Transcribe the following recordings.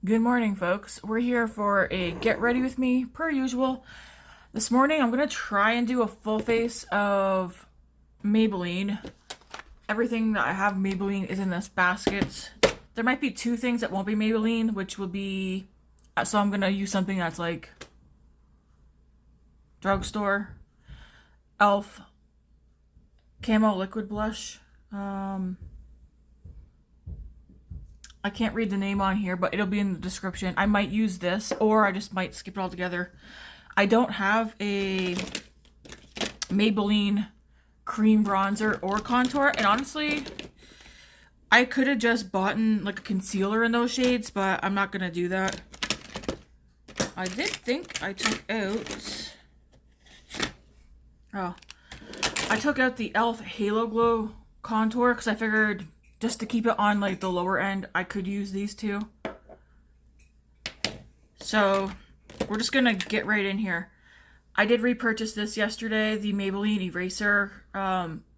Good morning, folks. We're here for a get ready with me, per usual. This morning, I'm going to try and do a full face of Maybelline. Everything that I have Maybelline is in this basket. There might be two things that won't be Maybelline, which will be... So I'm going to use something that's like drugstore, e.l.f. Camo Liquid Blush. I can't read the name on here, but it'll be in the description. I might use this, or I just might skip it altogether. I don't have a Maybelline cream bronzer or contour, and honestly, I could have just bought like a concealer in those shades, but I'm not gonna do that. I did think I took out... Oh. I took out the e.l.f. Halo Glow contour, because I figured... just to keep it on like the lower end, I could use these two. So we're just gonna get right in here. I did repurchase this yesterday, the Maybelline Eraser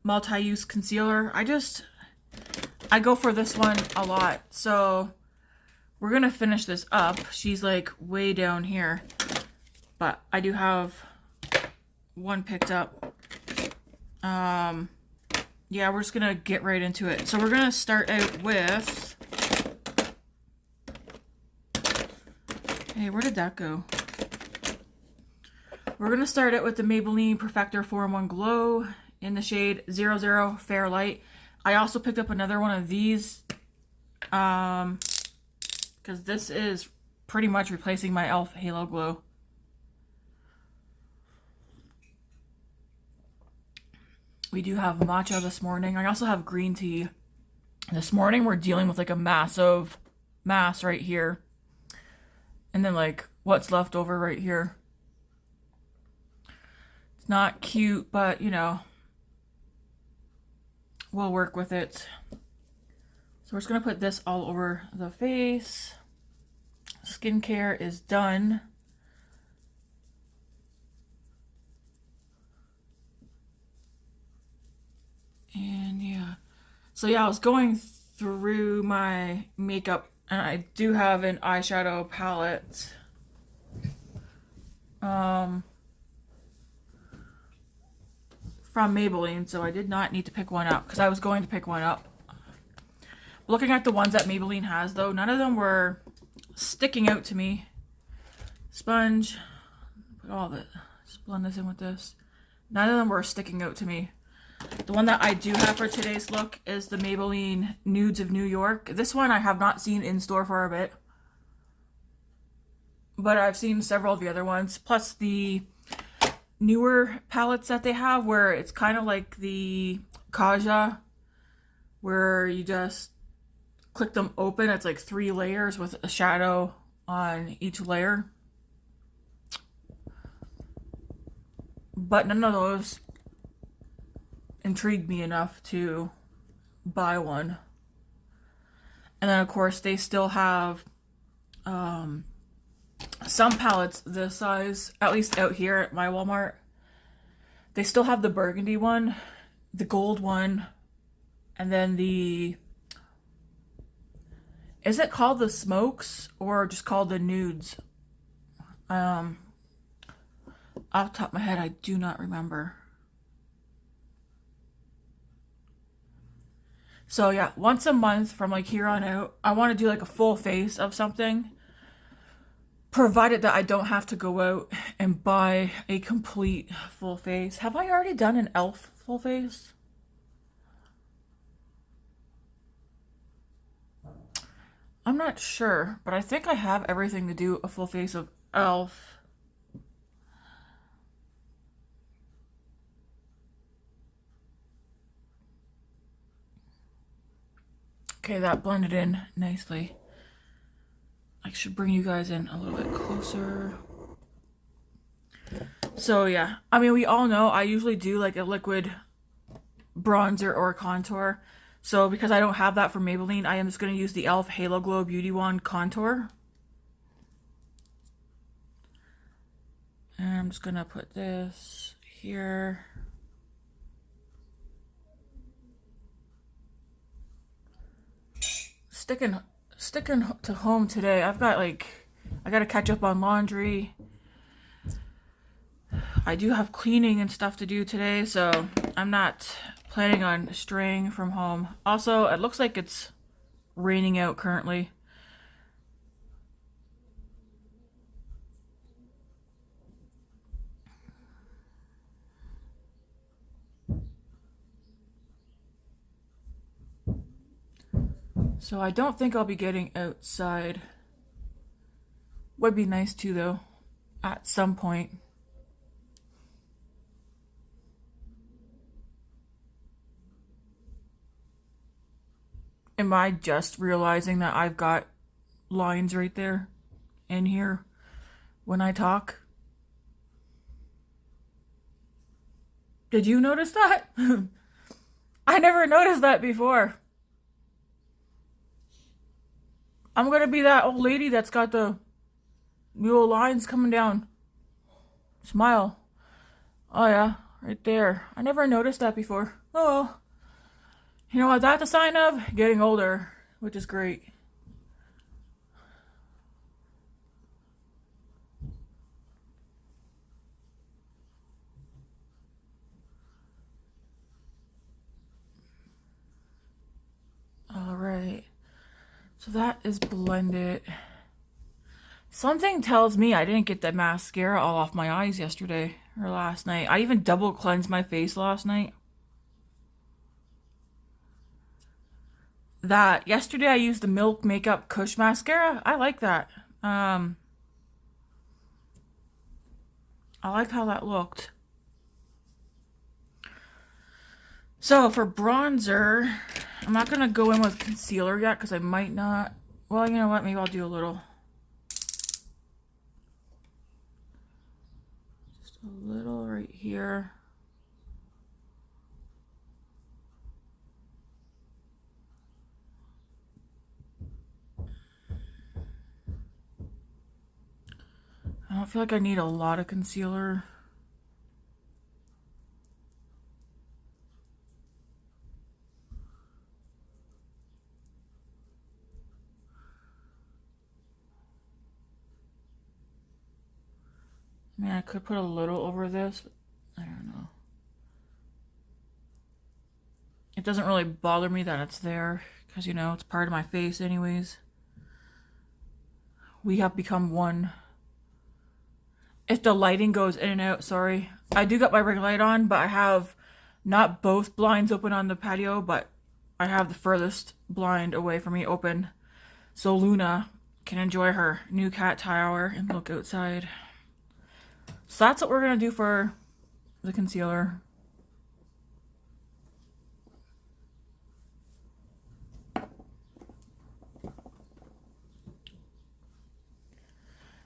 multi-use concealer. I go for this one a lot. So we're gonna finish this up. She's like way down here, but I do have one picked up. Yeah, we're just gonna get right into it. So we're gonna start out with... Hey, where did that go? We're gonna start out with the Maybelline Perfector 4-in-1 Glow in the shade 00 Fair Light. I also picked up another one of these because this is pretty much replacing my e.l.f. Halo Glow. We do have matcha this morning. I also have green tea. This morning we're dealing with like a massive mass right here. And then like what's left over right here. It's not cute, but you know, we'll work with it. So we're just going to put this all over the face. Skincare is done. And yeah, so yeah, I was going through my makeup, and I do have an eyeshadow palette. From Maybelline, so I did not need to pick one up, because I was going to pick one up. Looking at the ones that Maybelline has, though, none of them were sticking out to me. Sponge, put all the, just blend this in with this. None of them were sticking out to me. The one that I do have for today's look is the Maybelline Nudes of New York. This one I have not seen in store for a bit, but I've seen several of the other ones, plus the newer palettes that they have, where it's kind of like the Kaja, where you just click them open. It's like 3 layers with a shadow on each layer. But none of those intrigued me enough to buy one. And then of course they still have some palettes this size, at least out here at my Walmart. They still have the burgundy one, the gold one, and then the... Is it called the Smokes or just called the Nudes? Off the top of my head, I do not remember. So yeah, once a month from like here on out, I want to do like a full face of something, provided that I don't have to go out and buy a complete full face. Have I already done an e.l.f. full face? I'm not sure, but I think I have everything to do a full face of e.l.f. Okay, that blended in nicely. I should bring you guys in a little bit closer. So yeah, I mean, we all know I usually do like a liquid bronzer or contour. So because I don't have that from Maybelline, I am just going to use the e.l.f. Halo Glow Beauty Wand Contour. And I'm just going to put this here. Sticking sticking to home today. I've got I gotta catch up on laundry. I do have cleaning and stuff to do today, so I'm not planning on straying from home. Also, it looks like it's raining out currently. So I don't think I'll be getting outside. Would be nice too, though, at some point. Am I just realizing that I've got lines right there in here when I talk? Did you notice that? I never noticed that before. I'm gonna be that old lady that's got the little lines coming down. Smile. Oh yeah, right there. I never noticed that before. Oh, you know what that's a sign of? Getting older, which is great. All right. So that is blended. Something tells me I didn't get the mascara all off my eyes yesterday or last night. I even double cleansed my face last night. Yesterday I used the Milk Makeup Kush mascara. I like that. I like how that looked. So for bronzer, I'm not gonna go in with concealer yet because I might not. Well, you know what? Maybe I'll do a little. Just a little right here. I don't feel like I need a lot of concealer. I mean, I could put a little over this, but I don't know. It doesn't really bother me that it's there, because, you know, it's part of my face anyways. We have become one. If the lighting goes in and out, sorry. I do got my ring light on, but I have not both blinds open on the patio, but I have the furthest blind away from me open, so Luna can enjoy her new cat tower and look outside. So that's what we're going to do for the concealer.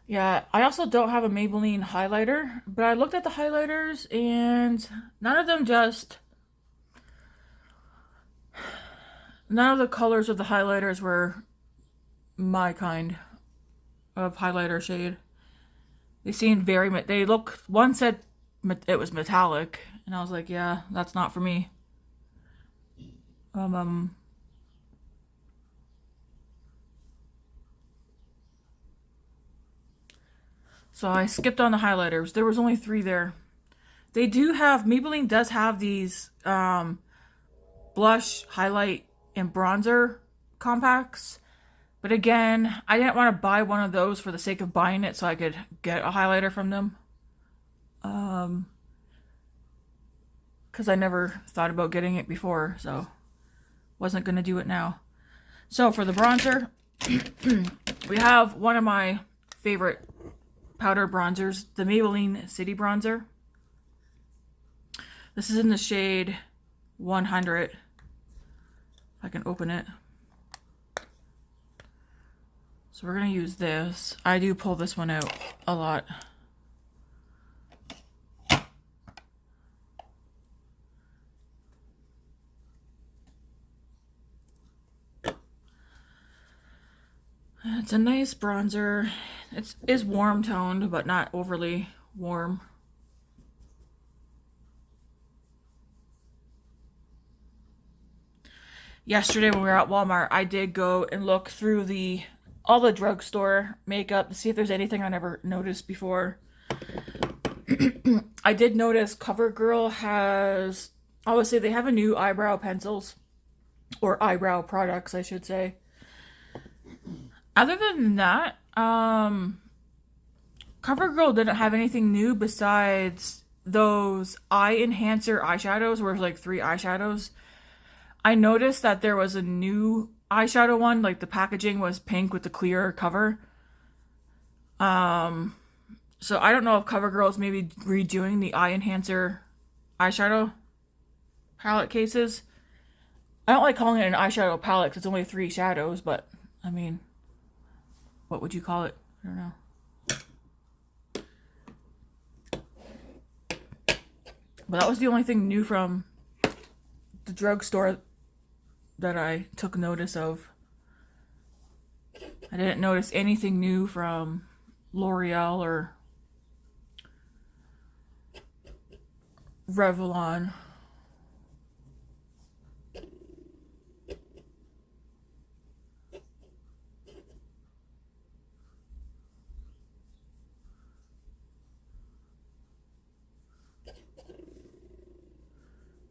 Yeah, I also don't have a Maybelline highlighter, but I looked at the highlighters and none of the colors of the highlighters were my kind of highlighter shade. They seemed one said it was metallic, and I was like, yeah, that's not for me. So I skipped on the highlighters. There was only 3 there. Maybelline does have these blush, highlight, and bronzer compacts. But again, I didn't want to buy one of those for the sake of buying it so I could get a highlighter from them. Because I never thought about getting it before, so wasn't going to do it now. So for the bronzer, we have one of my favorite powder bronzers, the Maybelline City Bronzer. This is in the shade 100. If I can open it. So we're going to use this. I do pull this one out a lot. It's a nice bronzer. It is warm toned, but not overly warm. yesterday when we were at Walmart, I did go and look through all the drugstore makeup to see if there's anything I never noticed before. I did notice CoverGirl has, obviously they have a new eyebrow pencils, or eyebrow products, I should say. Other than that, CoverGirl didn't have anything new besides those eye enhancer eyeshadows, where like 3 eyeshadows. I noticed that there was a new eyeshadow one, like the packaging was pink with the clear cover. So I don't know if CoverGirl is maybe redoing the eye enhancer eyeshadow palette cases. I don't like calling it an eyeshadow palette because it's only 3 shadows, but I mean, what would you call it? I don't know. But that was the only thing new from the drugstore that I took notice of. I didn't notice anything new from L'Oreal or Revlon.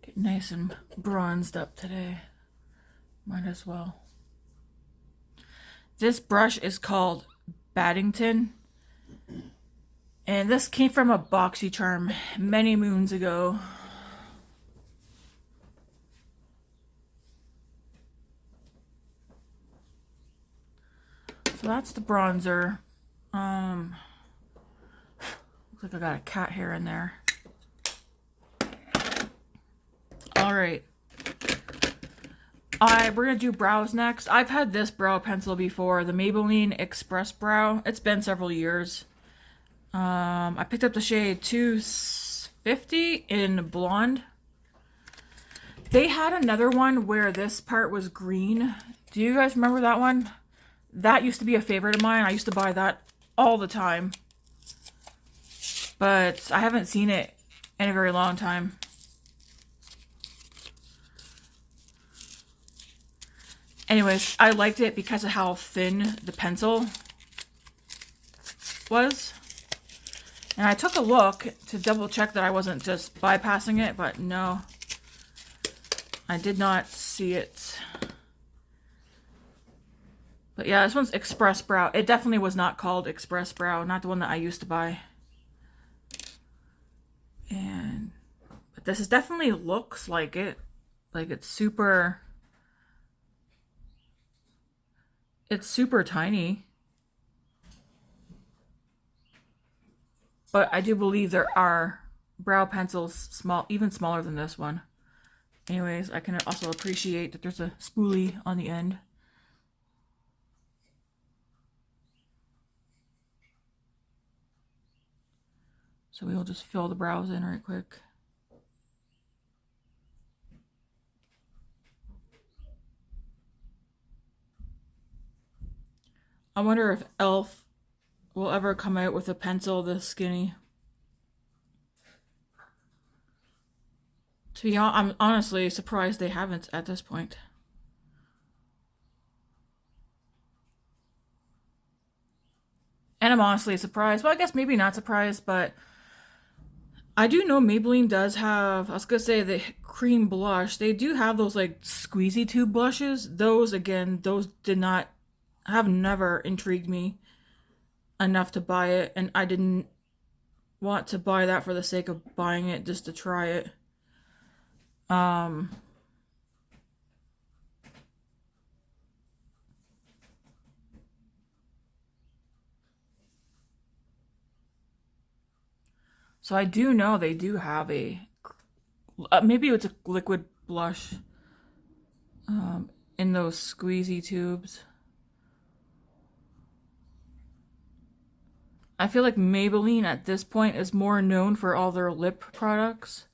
Get nice and bronzed up today. Might as well. This brush is called Baddington. And this came from a BoxyCharm many moons ago. So that's the bronzer. Looks like I got a cat hair in there. Alright. We're going to do brows next. I've had this brow pencil before, the Maybelline Express Brow. It's been several years. I picked up the shade 250 in blonde. They had another one where this part was green. Do you guys remember that one? That used to be a favorite of mine. I used to buy that all the time. But I haven't seen it in a very long time. Anyways, I liked it because of how thin the pencil was. And I took a look to double check that I wasn't just bypassing it, but no. I did not see it. But yeah, this one's Express Brow. It definitely was not called Express Brow, not the one that I used to buy. But this is definitely looks like it. Like it's super tiny. But I do believe there are brow pencils even smaller than this one. Anyways, I can also appreciate that there's a spoolie on the end. So we'll just fill the brows in right quick. I wonder if e.l.f. will ever come out with a pencil this skinny. To be honest, I'm honestly surprised they haven't at this point. And I'm honestly surprised. Well, I guess maybe not surprised, but I do know Maybelline does have, I was going to say the cream blush. They do have those like squeezy tube blushes. Those, again, those have never intrigued me enough to buy it. And I didn't want to buy that for the sake of buying it, just to try it. So I do know they do have maybe it's a liquid blush in those squeezy tubes. I feel like Maybelline at this point is more known for all their lip products.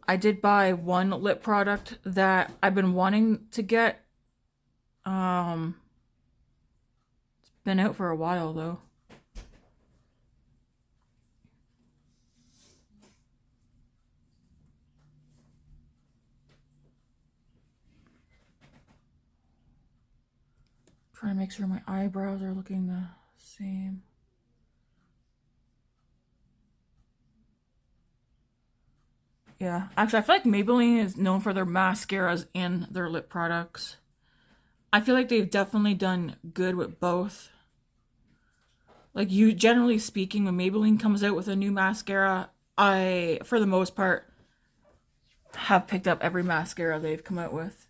I did buy one lip product that I've been wanting to get. It's been out for a while though. Trying to make sure my eyebrows are looking the same. Yeah, actually I feel like Maybelline is known for their mascaras and their lip products. I feel like they've definitely done good with both. Like, you, generally speaking, when Maybelline comes out with a new mascara, I, for the most part, have picked up every mascara they've come out with.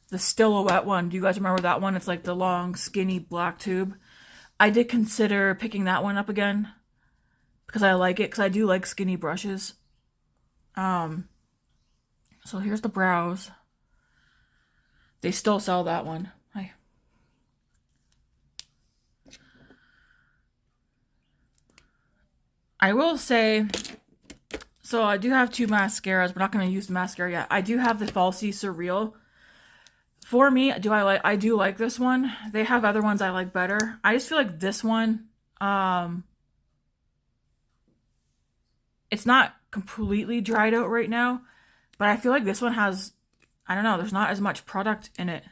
The Silhouette one, do you guys remember that one? It's like the long, skinny black tube. I did consider picking that one up again because I like it, because I do like skinny brushes. So here's the brows. They still sell that one. Hi. I will say, so I do have two mascaras. We're not going to use the mascara yet. I do have the Falsies Surreal. For me, I do like this one. They have other ones I like better. I just feel like this one, it's not completely dried out right now, but I feel like this one has, I don't know, there's not as much product in it.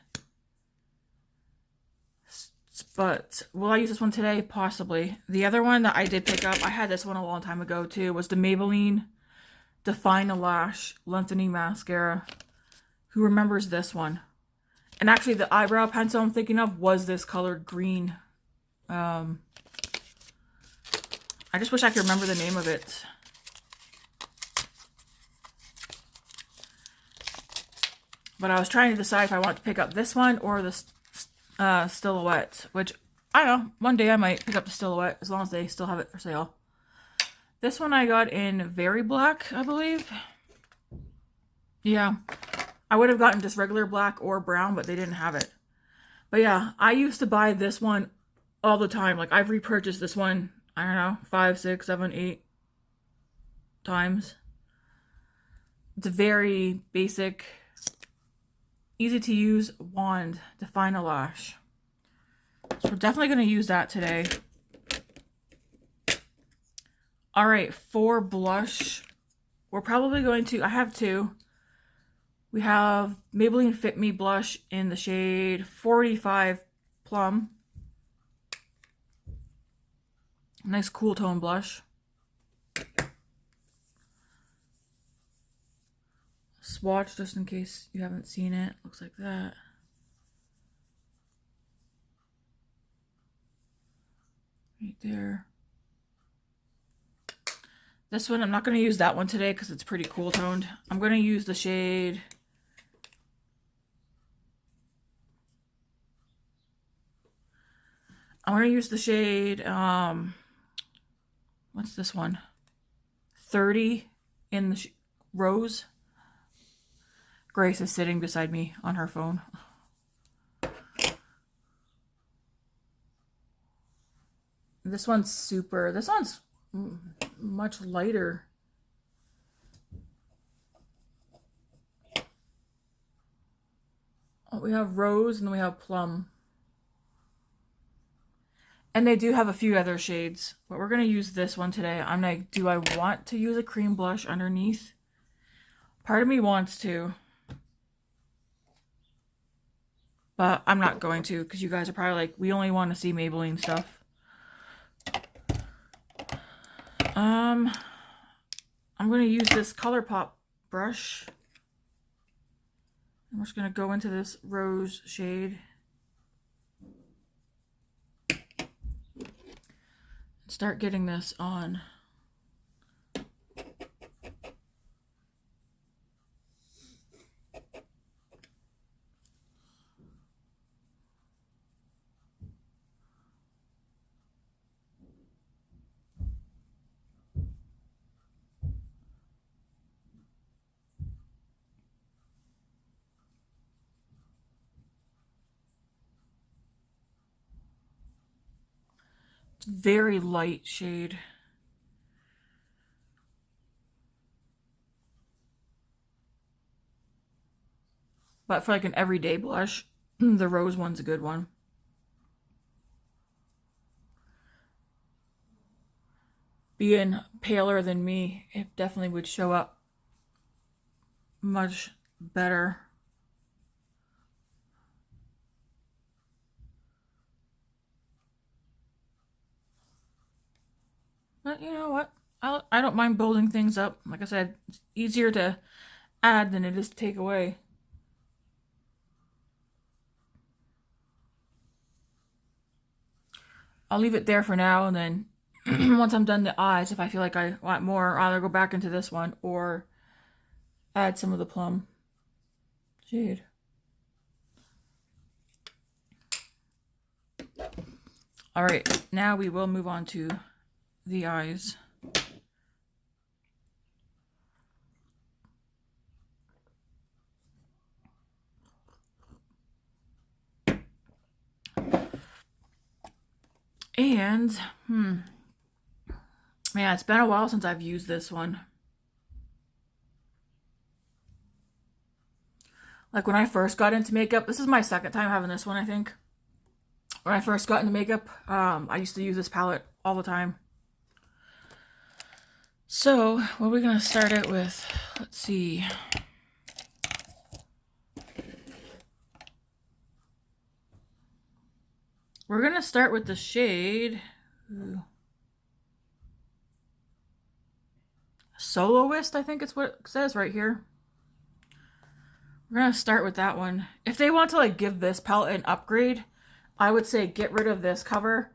But will I use this one today? Possibly. The other one that I did pick up, I had this one a long time ago too, was the Maybelline Define a Lash Lengthening Mascara. Who remembers this one? And actually the eyebrow pencil I'm thinking of was this colored green. I just wish I could remember the name of it. But I was trying to decide if I want to pick up this one or the Silhouette, which, I don't know, one day I might pick up the Silhouette as long as they still have it for sale. This one I got in Very Black, I believe. Yeah, I would have gotten just regular black or brown, but they didn't have it. But yeah, I used to buy this one all the time. Like, I've repurchased this one, I don't know, 5, 6, 7, 8 times. It's a very basic, easy to use wand, Define a Lash. So we're definitely going to use that today. All right, for blush, we're probably going to, I have two. We have Maybelline Fit Me blush in the shade 45 Plum. Nice cool tone blush. Swatch just in case you haven't seen it. Looks like that. Right there. This one, I'm not going to use that one today because it's pretty cool toned. I'm going to use the shade... I'm going to use the shade, what's this one? 30 in the Rose. Grace is sitting beside me on her phone. This one's much lighter. Oh, we have Rose and then we have Plum. And they do have a few other shades, but we're going to use this one today. I'm like, do I want to use a cream blush underneath? Part of me wants to, but I'm not going to, because you guys are probably like, we only want to see Maybelline stuff. I'm going to use this ColourPop brush. I'm just going to go into this Rose shade. Start getting this on. Very light shade. But for like an everyday blush, the Rose one's a good one. being paler than me, it definitely would show up much better. But you know what? I don't mind building things up. Like I said, it's easier to add than it is to take away. I'll leave it there for now, and then once I'm done the eyes, if I feel like I want more, I'll either go back into this one or add some of the plum shade. All right, now we will move on to the eyes. And, man, it's been a while since I've used this one. Like when I first got into makeup, this is my second time having this one, I think. When I first got into makeup, I used to use this palette all the time. So, what are we going to start it with? Let's see. We're going to start with the shade Soloist, I think it's what it says right here. We're going to start with that one. If they want to like give this palette an upgrade, I would say get rid of this cover.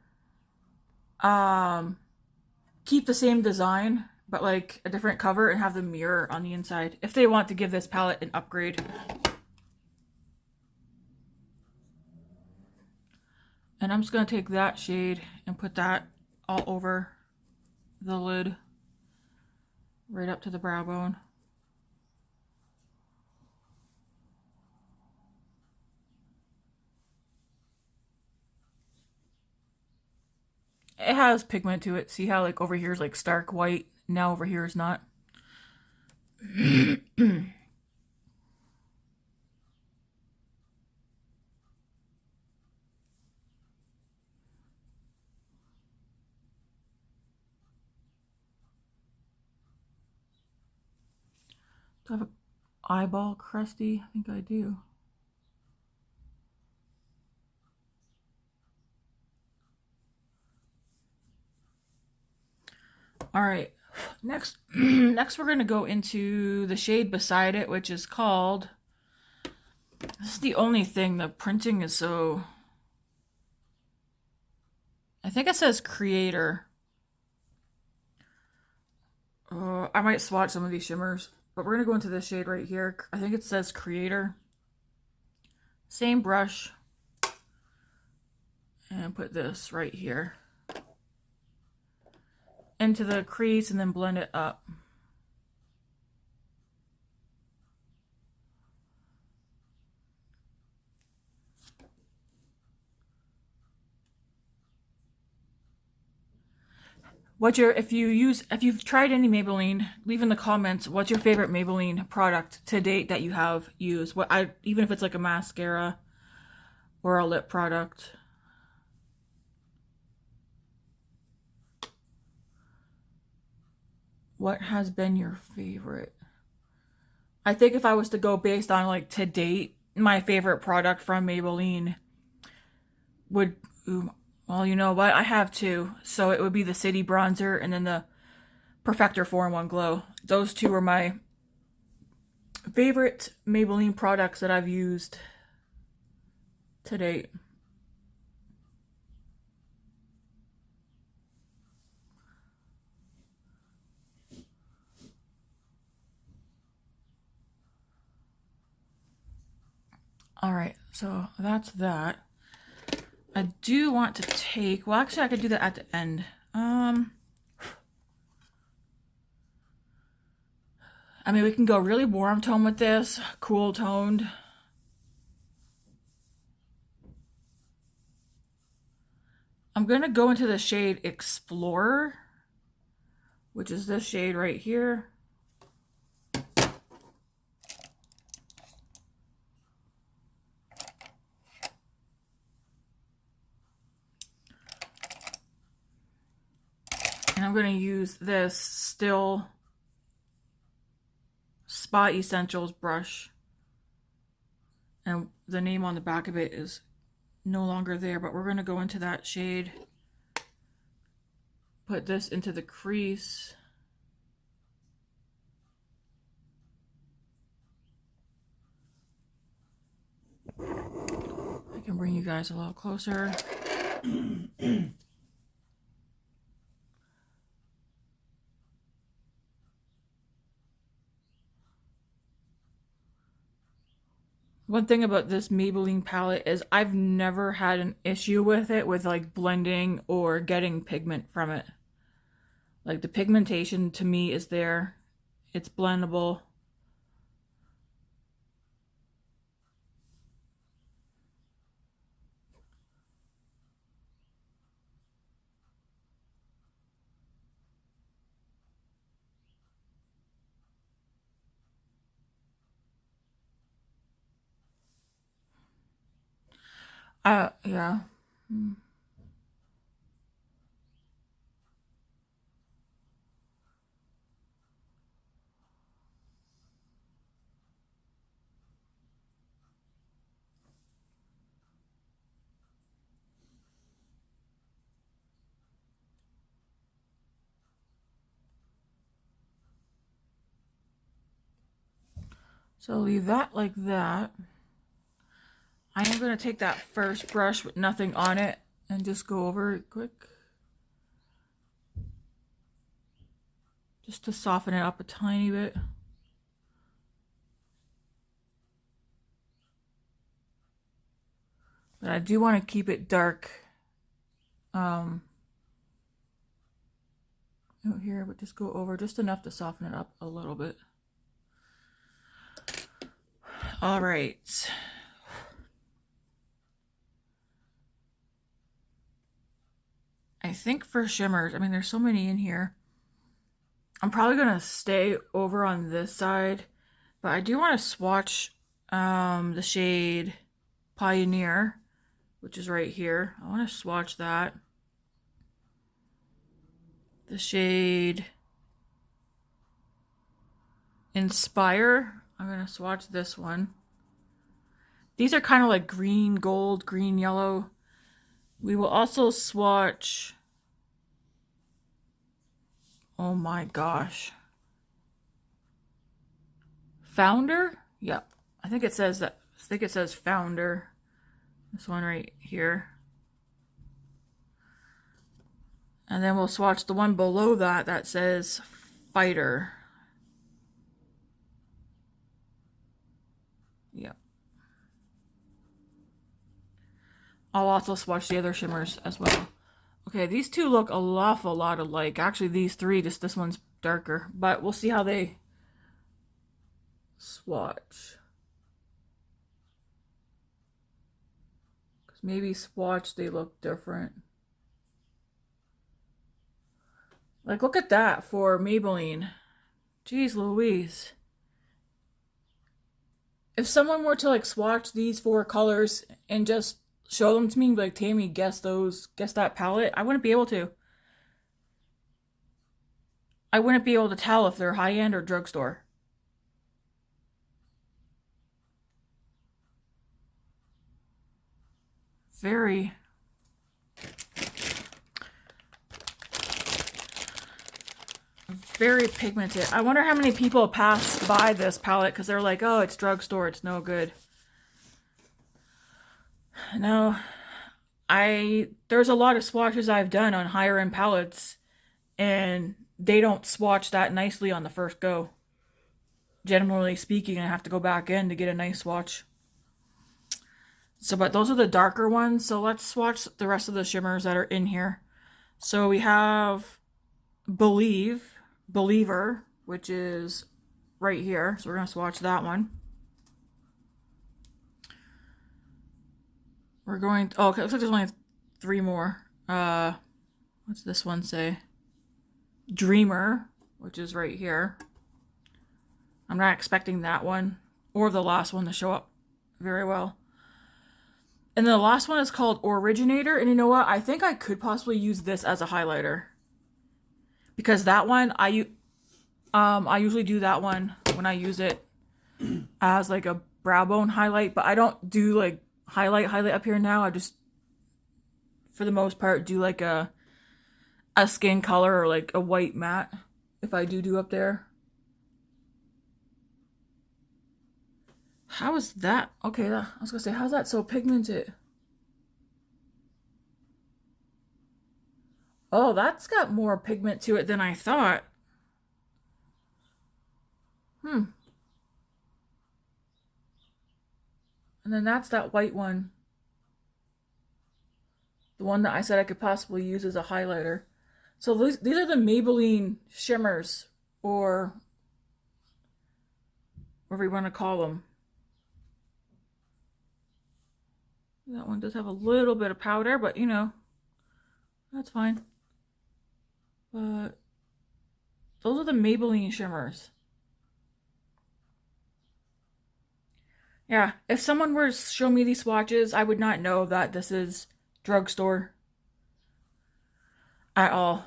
Keep the same design, but like a different cover, and have the mirror on the inside. If they want to give this palette an upgrade. And I'm just going to take that shade and put that all over the lid. Right up to the brow bone. It has pigment to it. See how like over here is like stark white, now over here is not. Do I have an eyeball crusty? I think I do. All right, next we're going to go into the shade beside it, which is called, this is the only thing, the printing is so, I think it says Creator. I might swatch some of these shimmers, but we're going to go into this shade right here. I think it says Creator. Same brush. And put this right here into the crease and then blend it up. If you've tried any Maybelline, leave in the comments what's your favorite Maybelline product to date that you have used. Even if it's like a mascara or a lip product. What has been your favorite? I think if I was to go based on like to date, my favorite product from Maybelline would, well, you know what? I have two. So it would be the City Bronzer and then the Perfector 4-in-1 Glow. Those two are my favorite Maybelline products that I've used to date. All right, so that's that. I do want to take, well, actually I could do that at the end. I mean, we can go really warm tone with this, cool toned. I'm going to go into the shade Explorer, which is this shade right here. And I'm going to use this Still Spa Essentials brush. And the name on the back of it is no longer there, but we're going to go into that shade. Put this into the crease. I can bring you guys a little closer. One thing about this Maybelline palette is I've never had an issue with it, with like blending or getting pigment from it. Like the pigmentation to me is there. It's blendable. Yeah. So leave that like that. I am going to take that first brush with nothing on it and just go over it quick. Just to soften it up a tiny bit. But I do want to keep it dark. Out here, but just go over just enough to soften it up a little bit. All right. I think for shimmers, I mean, there's so many in here. I'm probably going to stay over on this side, but I do want to swatch the shade Pioneer, which is right here. I want to swatch that. The shade Inspire. I'm going to swatch this one. These are kind of like green, gold, green, yellow. We will also swatch, oh my gosh, Founder? Yep. I think it says that. I think it says Founder. This one right here. And then we'll swatch the one below that that says Fighter. Yep. I'll also swatch the other shimmers as well. Okay, these two look an awful lot alike. Actually, these three, just this one's darker. But we'll see how they swatch. Because maybe swatch, they look different. Like, look at that for Maybelline. Jeez Louise. If someone were to like swatch these 4 colors and just show them to me, like, Tammy, guess that palette, I wouldn't be able to. I wouldn't be able to tell if they're high-end or drugstore. Very pigmented. I wonder how many people pass by this palette because they're like, oh, it's drugstore, it's no good. No, there's a lot of swatches I've done on higher end palettes and they don't swatch that nicely on the first go. Generally speaking, I have to go back in to get a nice swatch. So, but those are the darker ones. So let's swatch the rest of the shimmers that are in here. So we have Believer, which is right here. So we're going to swatch that one. We're going to, oh, okay, looks like there's only 3 more. What's this one say? Dreamer, which is right here. I'm not expecting that one or the last one to show up very well. And the last one is called Originator. And you know what? I think I could possibly use this as a highlighter. because that one I usually do that one when I use it as like a brow bone highlight, but I don't do like highlight up here now. I just, for the most part, do like a skin color or like a white matte if I do up there. How is that? Okay, I was gonna say, how's that so pigmented? Oh, that's got more pigment to it than I thought. And then that's that white one. The one that I said I could possibly use as a highlighter. So these are the Maybelline shimmers, or whatever you want to call them. That one does have a little bit of powder, but you know, that's fine. But those are the Maybelline shimmers. Yeah, if someone were to show me these swatches, I would not know that this is drugstore at all.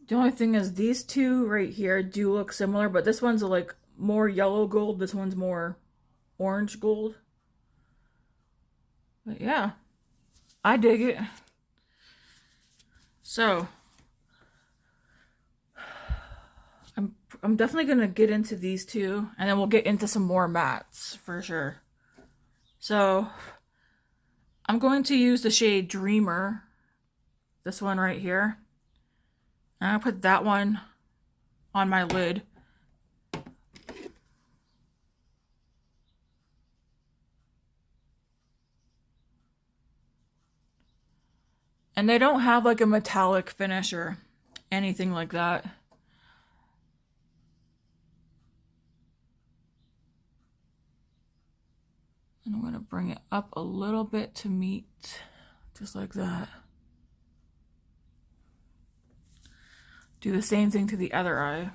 The only thing is these two right here do look similar, but this one's like more yellow gold. This one's more orange gold. But yeah, I dig it. So I'm definitely gonna get into these two, and then we'll get into some more mattes for sure. So I'm going to use the shade Dreamer, this one right here. And I'll put that one on my lid. And they don't have like a metallic finish or anything like that. And I'm going to bring it up a little bit to meet, just like that. Do the same thing to the other eye.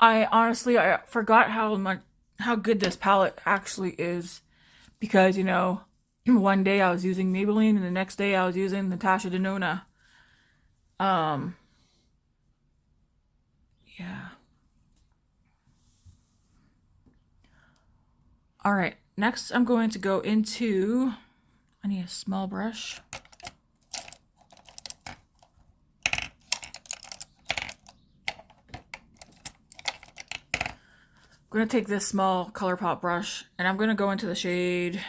I forgot how good this palette actually is, because you know, one day I was using Maybelline and the next day I was using Natasha Denona. Yeah. All right, next I'm going to go into, I need a small brush. I'm going to take this small ColourPop brush and I'm going to go into the shade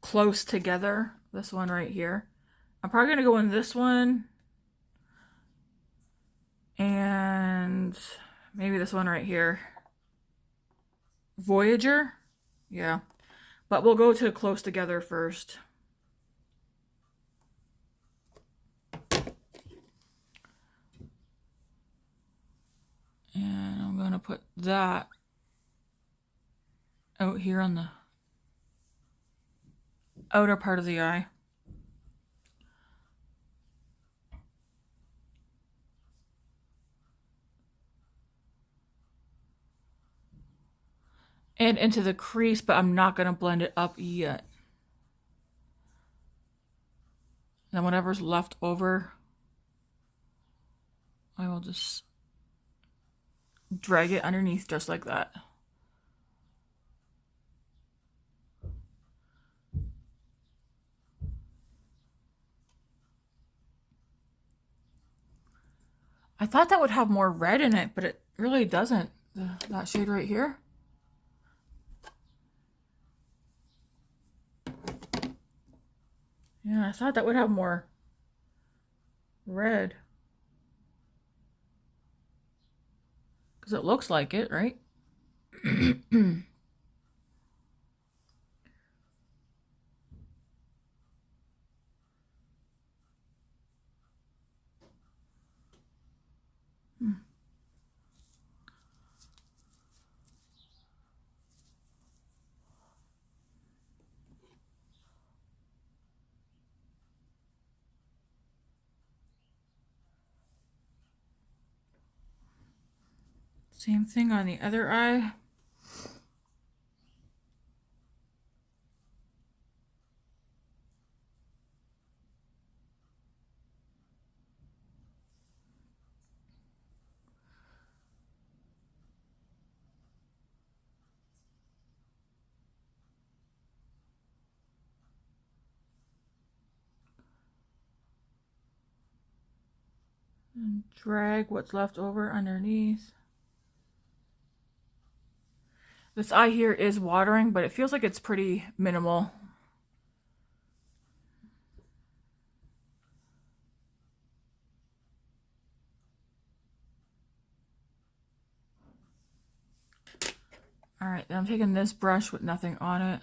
Close Together, this one right here. I'm probably going to go in this one and maybe this one right here. Voyager? Yeah. But we'll go to Close Together first. And I'm going to put that out here on the outer part of the eye. And into the crease, but I'm not going to blend it up yet. And then whatever's left over, I will just drag it underneath just like that. I thought that would have more red in it, but it really doesn't. That shade right here. Yeah, I thought that would have more red. Because it looks like it, right? Same thing on the other eye. And drag what's left over underneath. This eye here is watering, but it feels like it's pretty minimal. Alright, then I'm taking this brush with nothing on it.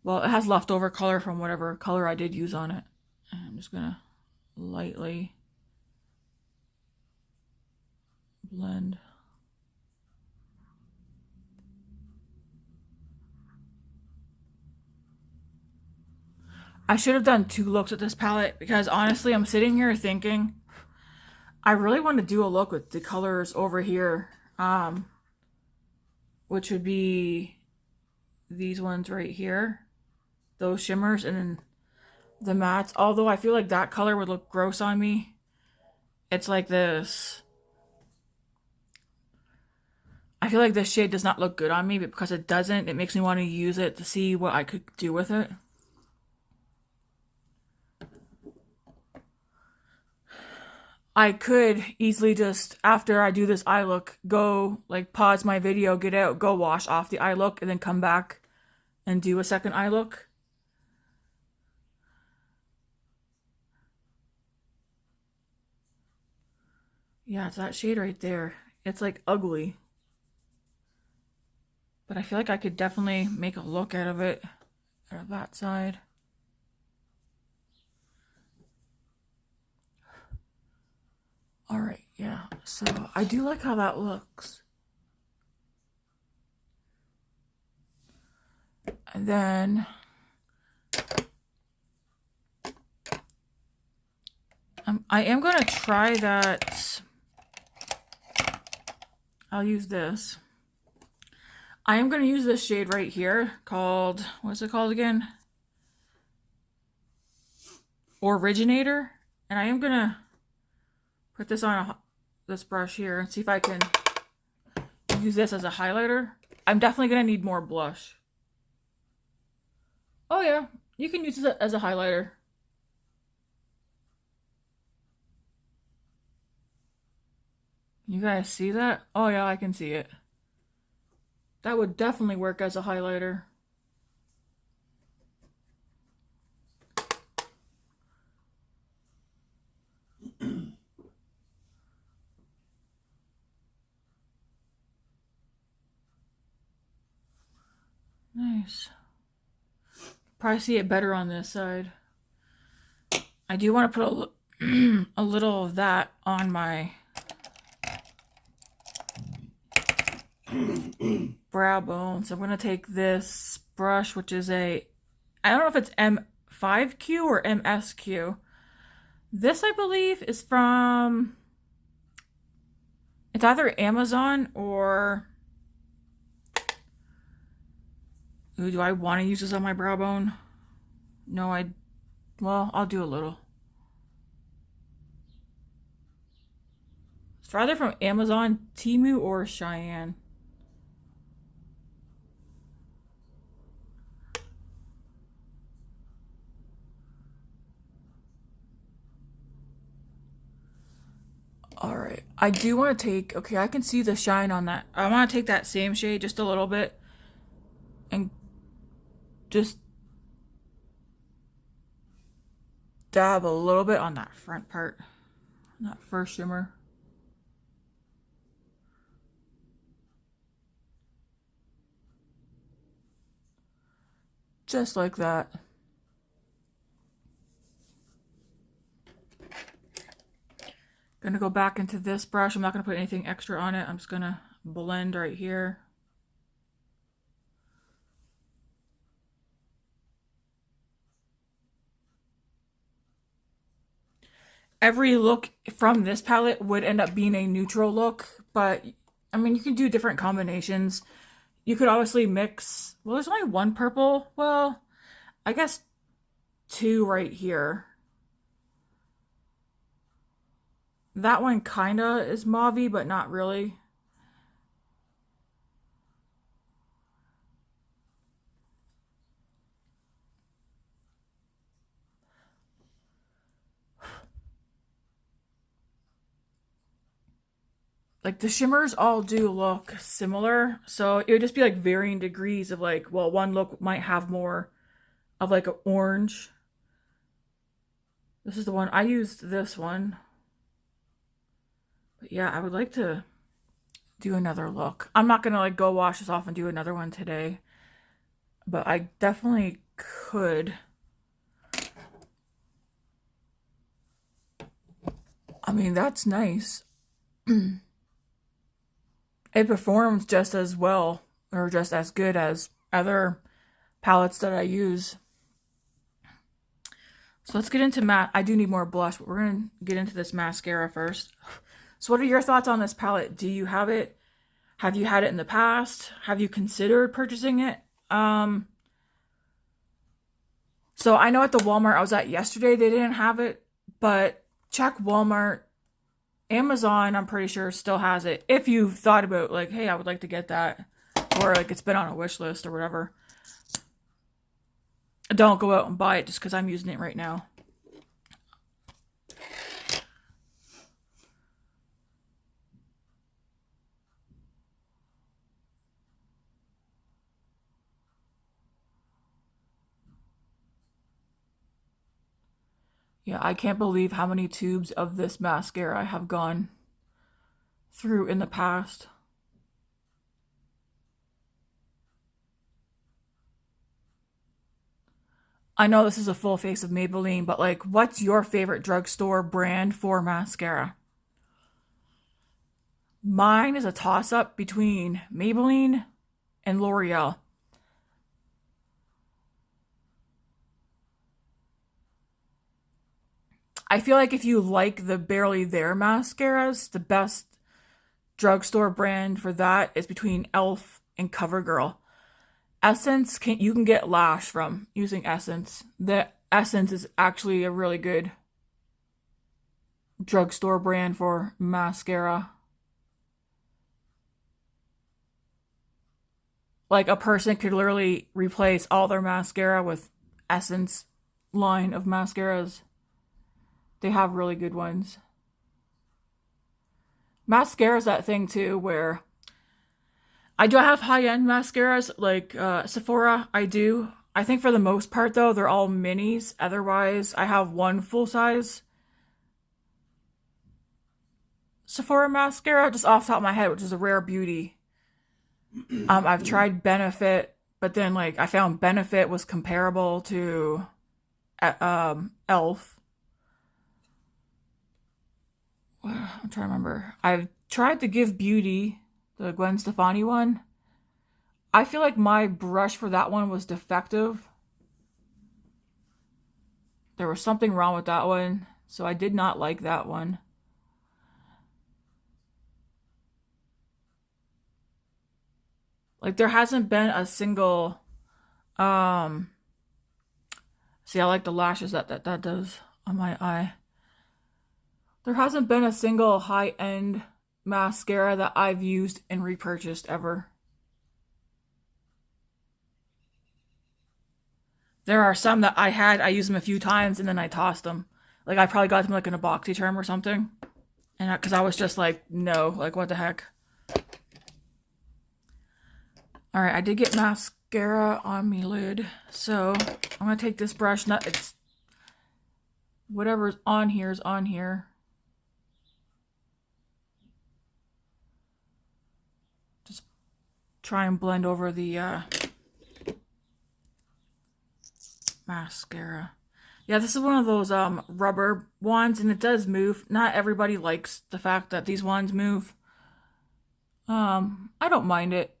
Well, it has leftover color from whatever color I did use on it. And I'm just gonna lightly blend. I should have done 2 looks with this palette because honestly, I'm sitting here thinking I really want to do a look with the colors over here, which would be these ones right here, those shimmers, and then the mattes. Although I feel like that color would look gross on me. It's like this. I feel like this shade does not look good on me, but because it doesn't, it makes me want to use it to see what I could do with it. I could easily just, after I do this eye look, go, like, pause my video, get out, go wash off the eye look, and then come back and do a second eye look. Yeah, it's that shade right there. It's, like, ugly. But I feel like I could definitely make a look out of it, out of that side. Alright, yeah, so I do like how that looks. And then I am going to try that. I'll use this. I am going to use this shade right here called, what's it called again? Originator. And I am going to put this on this brush here and see if I can use this as a highlighter. I'm definitely going to need more blush. Oh yeah, you can use this as a highlighter. You guys see that? Oh yeah, I can see it. That would definitely work as a highlighter. Nice. Probably see it better on this side. I do want to put a little of that on my brow bone. So I'm going to take this brush, which is a, I don't know if it's M5Q or MSQ. This, I believe, is from, it's either Amazon or, ooh, do I want to use this on my brow bone? No, well, I'll do a little. It's either from Amazon, Temu, or Cheyenne. Alright, I do want to take, okay, I can see the shine on that. I want to take that same shade just a little bit and just dab a little bit on that front part, that first shimmer. Just like that. Gonna go back into this brush. I'm not gonna put anything extra on it. I'm just gonna blend right here. every look from this palette would end up being a neutral look, but I mean, you can do different combinations. You could obviously mix, well, there's only one purple. Well, I guess two right here. That one kinda is mauve-y, but not really. Like the shimmers all do look similar, so it would just be like varying degrees of like, well, one look might have more of like an orange. This is the one I used, this one. But yeah, I would like to do another look. I'm not gonna like go wash this off and do another one today, but I definitely could. I mean, that's nice. It performs just as well or just as good as other palettes that I use. So let's get into matte. I do need more blush, but we're going to get into this mascara first. So what are your thoughts on this palette? Do you have it? Have you had it in the past? Have you considered purchasing it? So I know at the Walmart I was at yesterday, they didn't have it, but check Walmart. Amazon, I'm pretty sure, still has it. If you've thought about, like, hey, I would like to get that, or like it's been on a wish list or whatever, don't go out and buy it just because I'm using it right now. Yeah, I can't believe how many tubes of this mascara I have gone through in the past. I know this is a full face of Maybelline, but like, what's your favorite drugstore brand for mascara? Mine is a toss-up between Maybelline and L'Oreal. I feel like if you like the Barely There mascaras, the best drugstore brand for that is between e.l.f. and CoverGirl. Essence, you can get Lash from using Essence. The Essence is actually a really good drugstore brand for mascara. Like a person could literally replace all their mascara with Essence line of mascaras. They have really good ones. Mascara is that thing too where I do have high-end mascaras like Sephora. I do. I think for the most part though, they're all minis. Otherwise, I have one full-size Sephora mascara just off the top of my head, which is a Rare Beauty. I've tried Benefit, but then like I found Benefit was comparable to e.l.f. I'm trying to remember. I've tried the Give Beauty, the Gwen Stefani one. I feel like my brush for that one was defective. There was something wrong with that one, so I did not like that one. Like there hasn't been a single see, I like the lashes that does on my eye. There hasn't been a single high-end mascara that I've used and repurchased ever. There are some that I used them a few times and then I tossed them. Like I probably got them like in a BoxyCharm or something. And because I was just like, no, like what the heck. All right, I did get mascara on me lid. So I'm gonna take this brush, it's whatever's on here is on here. Just try and blend over the mascara. Yeah, this is one of those rubber wands and it does move. Not everybody likes the fact that these wands move. I don't mind it.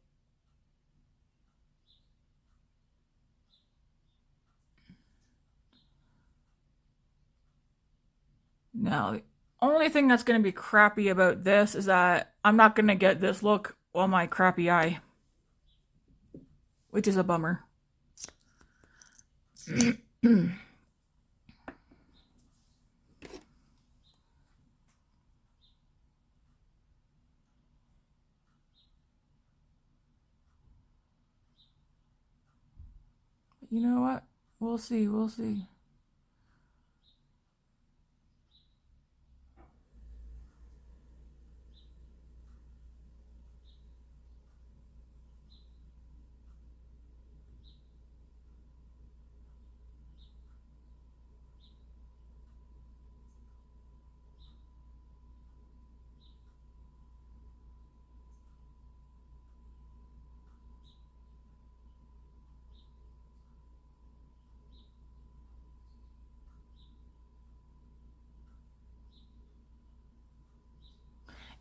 Now, the only thing that's going to be crappy about this is that I'm not going to get this look on my crappy eye, which is a bummer. You know what? We'll see. We'll see.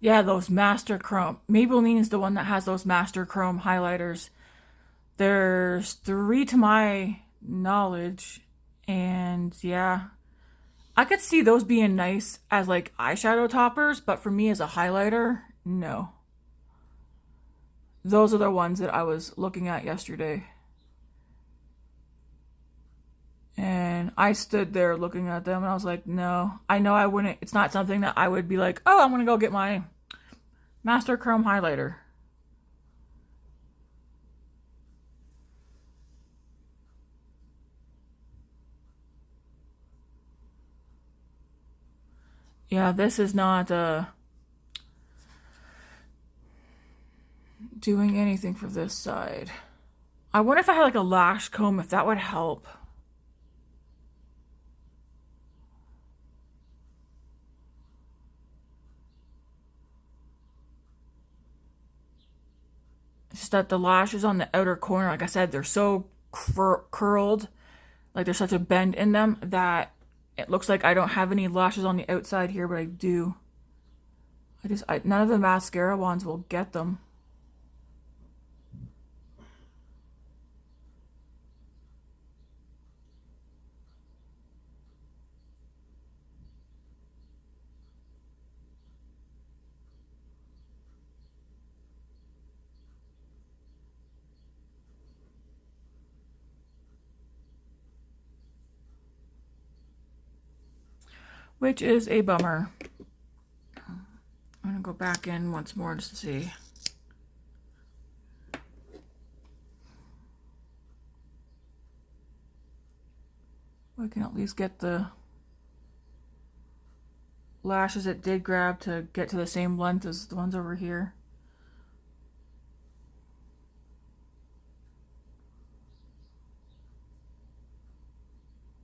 Yeah, those Master Chrome. Maybelline is the one that has those Master Chrome highlighters. There's 3 to my knowledge. And yeah, I could see those being nice as like eyeshadow toppers, but for me as a highlighter, no. Those are the ones that I was looking at yesterday. And I stood there looking at them and I was like, no, I know I wouldn't. It's not something that I would be like, oh, I'm going to go get my Master Chrome highlighter. Yeah, this is not doing anything for this side. I wonder if I had like a lash comb, if that would help. It's just that the lashes on the outer corner, like I said, they're so curled, like there's such a bend in them that it looks like I don't have any lashes on the outside here, but I do. None of the mascara ones will get them. Which is a bummer. I'm gonna go back in once more just to see. I can at least get the lashes it did grab to get to the same length as the ones over here.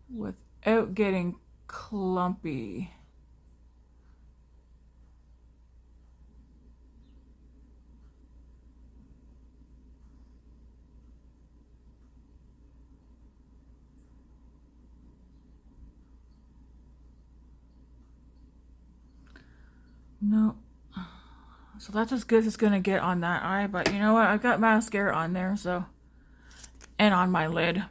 Without getting clumpy. No. So that's as good as it's gonna get on that eye, but you know what? I've got mascara on there, so, and on my lid.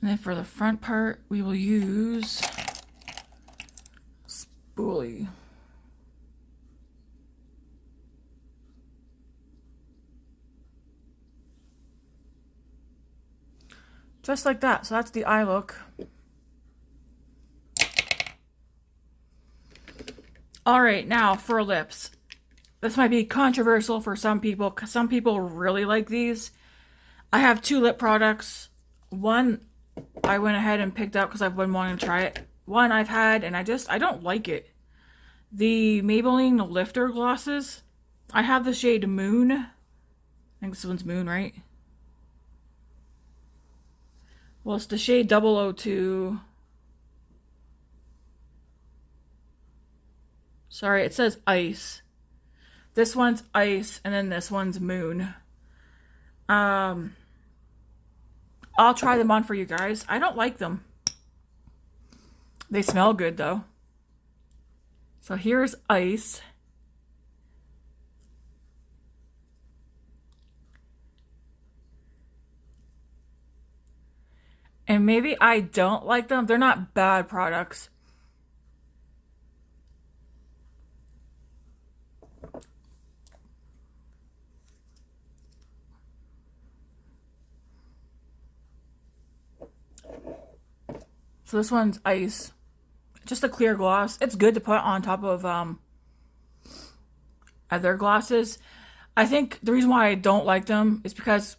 And then for the front part, we will use Spoolie. Just like that. So that's the eye look. All right, now for lips. This might be controversial for some people because some people really like these. I have 2 lip products. One I went ahead and picked up because I've been wanting to try it. One I've had and I don't like it. The Maybelline Lifter glosses. I have the shade Moon. I think this one's Moon, right? Well, it's the shade 002. Sorry, it says Ice. This one's Ice, and then this one's Moon. I'll try them on for you guys. I don't like them. They smell good, though. So here's Ice. And maybe I don't like them. They're not bad products. So this one's Ice. Just a clear gloss. It's good to put on top of other glosses. I think the reason why I don't like them is because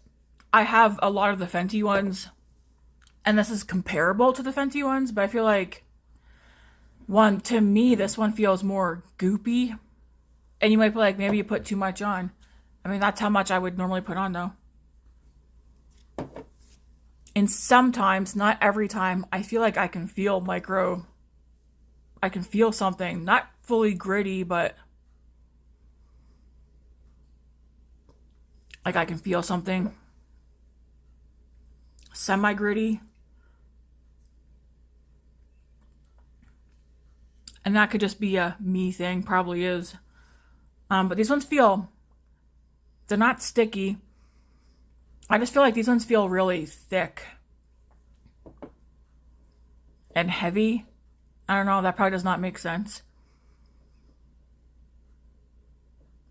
I have a lot of the Fenty ones. And this is comparable to the Fenty ones. But I feel like, to me, this one feels more goopy. And you might be like, maybe you put too much on. I mean, that's how much I would normally put on, though. And sometimes, not every time, I feel like I can feel I can feel something. Not fully gritty, but like I can feel something. Semi-gritty. And that could just be a me thing. Probably is. But these ones they're not sticky. I just feel like these ones feel really thick and heavy. I don't know, that probably does not make sense.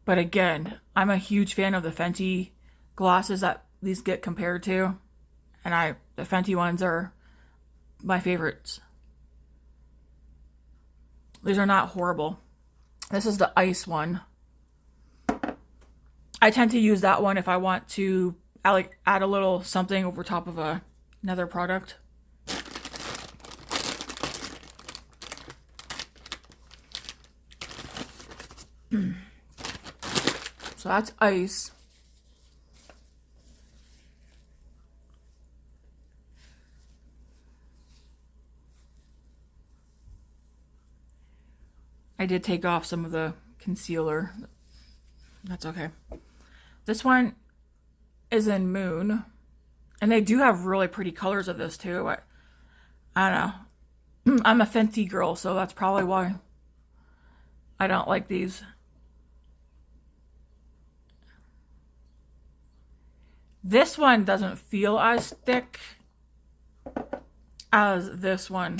But again, I'm a huge fan of the Fenty glosses that these get compared to. And the Fenty ones are my favorites. These are not horrible. This is the Ice one. I tend to use that one if I want to add a little something over top of another product. So that's Ice. I did take off some of the concealer. That's okay. This one is in Moon. And they do have really pretty colors of this too. I don't know. I'm a Fenty girl, so that's probably why I don't like these. This one doesn't feel as thick as this one.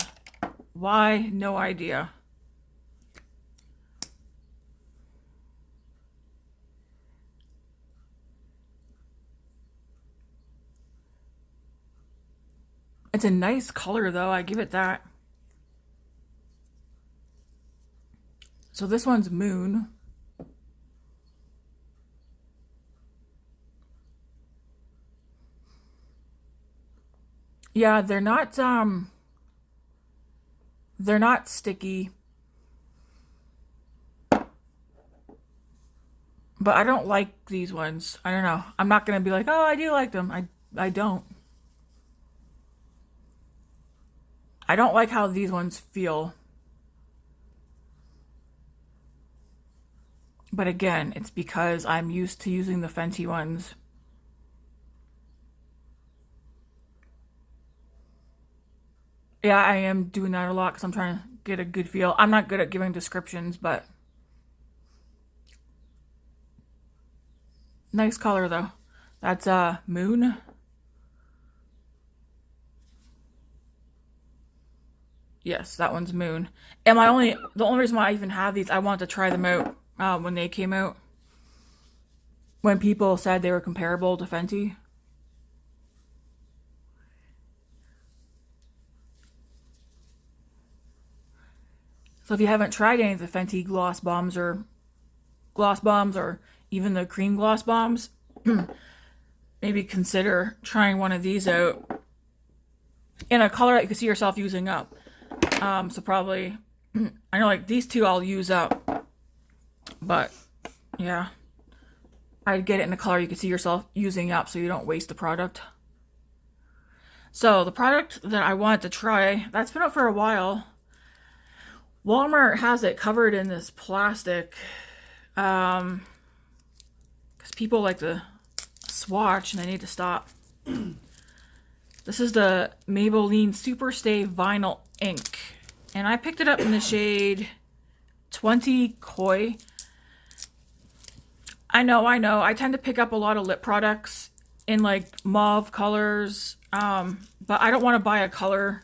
Why? No idea. It's a nice color though, I give it that. So this one's Moon. Yeah, they're not sticky. But I don't like these ones. I don't know. I'm not going to be like, "Oh, I do like them." I don't. I don't like how these ones feel. But again, it's because I'm used to using the Fenty ones. Yeah, I am doing that a lot because I'm trying to get a good feel. I'm not good at giving descriptions, but nice color though. That's Moon. Yes, that one's Moon. And the only reason why I even have these, I wanted to try them out when they came out. When people said they were comparable to Fenty. So if you haven't tried any of the Fenty gloss bombs or even the cream gloss bombs, maybe consider trying one of these out in a color that you can see yourself using up. So probably, I know like these two I'll use up, but yeah, I'd get it in a color you can see yourself using up so you don't waste the product. So the product that I wanted to try, that's been out for a while. Walmart has it covered in this plastic, because people like to swatch and they need to stop. This is the Maybelline Superstay Vinyl Ink. And I picked it up in the shade 20 Koi. I know. I tend to pick up a lot of lip products in like mauve colors, but I don't want to buy a color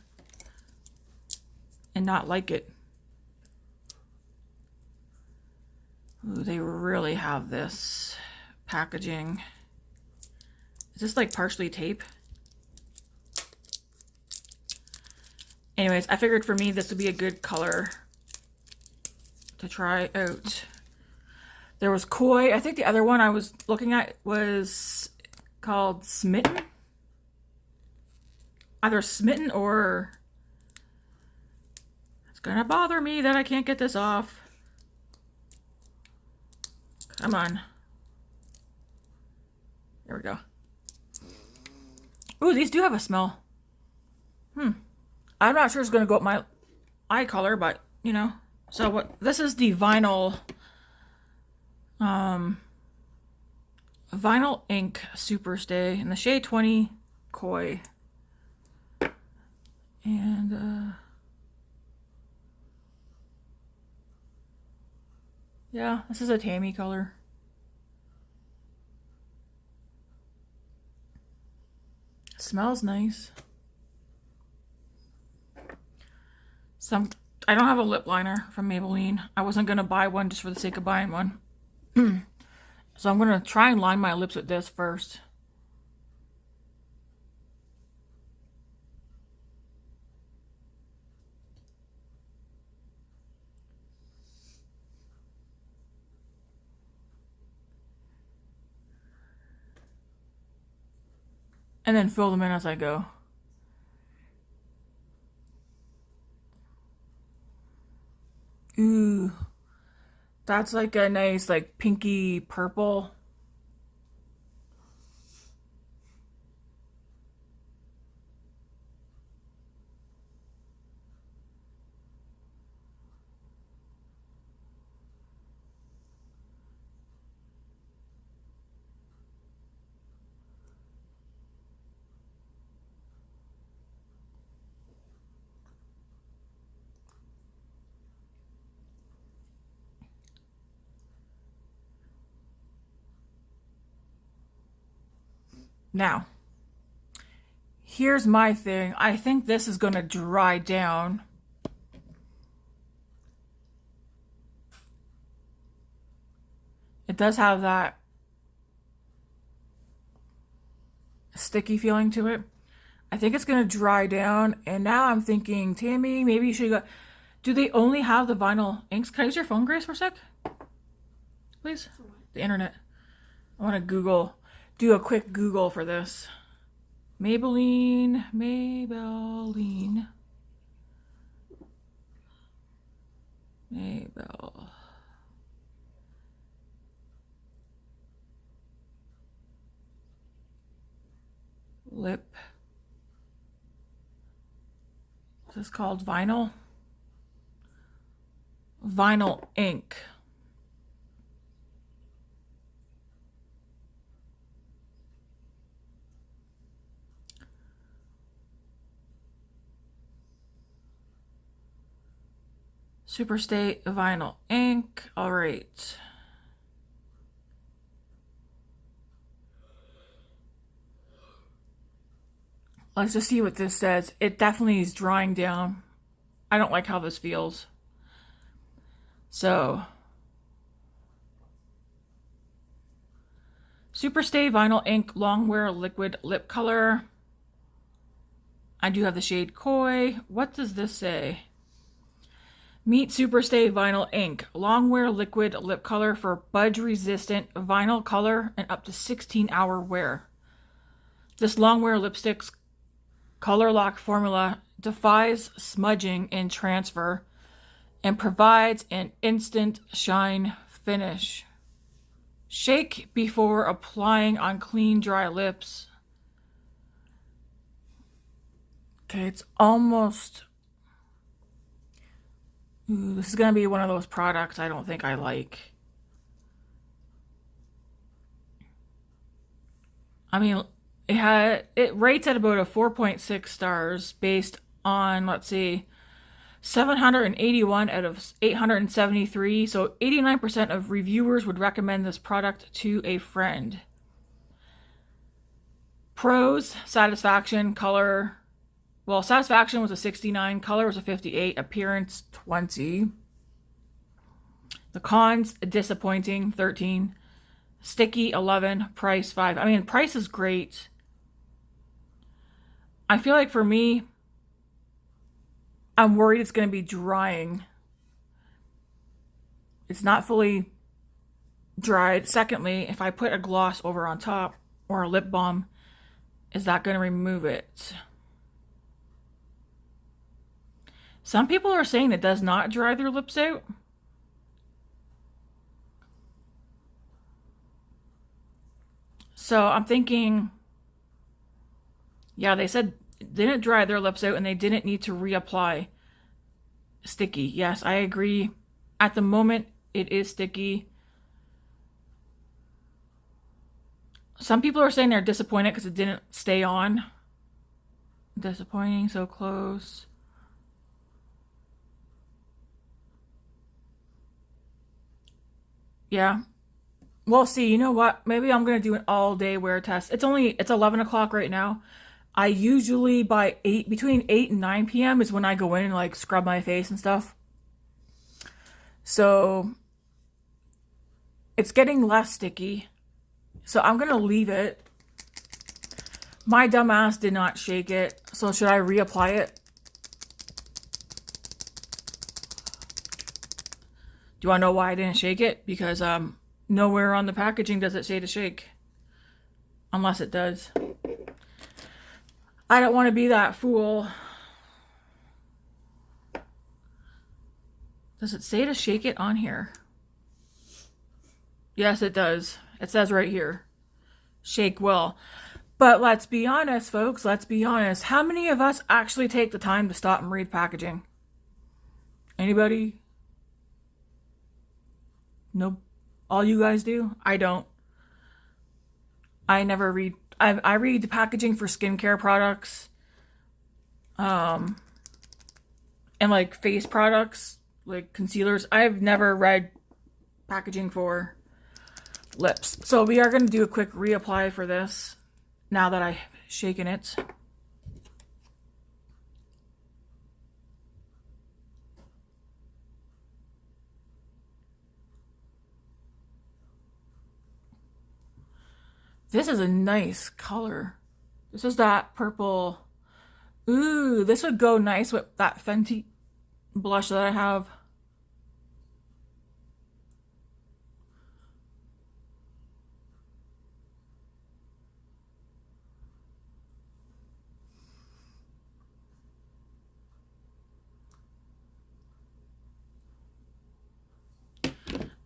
and not like it. Ooh, they really have this packaging. Is this like partially tape? Anyways, I figured for me this would be a good color to try out. There was Koi. I think the other one I was looking at was called Smitten. Either Smitten or... It's gonna bother me that I can't get this off. Come on. There we go. Ooh, these do have a smell. I'm not sure it's gonna go up my eye color, but you know. So what? This is the vinyl ink Superstay in the shade 20 Koi. And yeah, this is a Tammy color. Smells nice. I don't have a lip liner from Maybelline. I wasn't gonna buy one just for the sake of buying one. So I'm gonna try and line my lips with this first. And then fill them in as I go. Ooh, that's like a nice like pinky purple. Now, here's my thing. I think this is going to dry down. It does have that sticky feeling to it. I think it's going to dry down. And now I'm thinking, Tammy, maybe you should go. Do they only have the vinyl inks? Can I use your phone, Grace, for a sec? Please? The internet. I want to do a quick Google for this. Maybelline. Lip. This is called vinyl ink. Superstay vinyl ink. All right. Let's just see what this says. It definitely is drying down. I don't like how this feels. So, Superstay vinyl ink longwear liquid lip color. I do have the shade Koi. What does this say? Meet Superstay vinyl ink longwear liquid lip color for budge resistant vinyl color and up to 16-hour wear. This longwear lipstick's color lock formula defies smudging and transfer and provides an instant shine finish. Shake before applying on clean, dry lips. Okay, it's almost... Ooh, this is going to be one of those products I don't think I like. I mean, it rates at about a 4.6 stars based on, let's see, 781 out of 873. So 89% of reviewers would recommend this product to a friend. Pros, satisfaction, color. Well, satisfaction was a 69, color was a 58, appearance 20. The cons, disappointing, 13. Sticky, 11. Price, 5. I mean, price is great. I feel like for me, I'm worried it's going to be drying. It's not fully dried. Secondly, if I put a gloss over on top or a lip balm, is that going to remove it? Some people are saying it does not dry their lips out. So I'm thinking, yeah, they said it didn't dry their lips out and they didn't need to reapply. Sticky. Yes, I agree. At the moment, it is sticky. Some people are saying they're disappointed because it didn't stay on. Disappointing, so close. Yeah. We'll see. You know what? Maybe I'm going to do an all-day wear test. It's 11 o'clock right now. I usually between 8 and 9 p.m. is when I go in and like scrub my face and stuff. So it's getting less sticky. So I'm going to leave it. My dumbass did not shake it. So should I reapply it? Do you want to know why I didn't shake it? Because nowhere on the packaging does it say to shake. Unless it does. I don't want to be that fool. Does it say to shake it on here? Yes, it does. It says right here. Shake well. But let's be honest, folks. Let's be honest. How many of us actually take the time to stop and read packaging? Anybody? Nope. All you guys do? I don't. I never read. I read the packaging for skincare products. And like face products, like concealers. I've never read packaging for lips. So we are going to do a quick reapply for this now that I've shaken it. This is a nice color. This is that purple. Ooh, this would go nice with that Fenty blush that I have.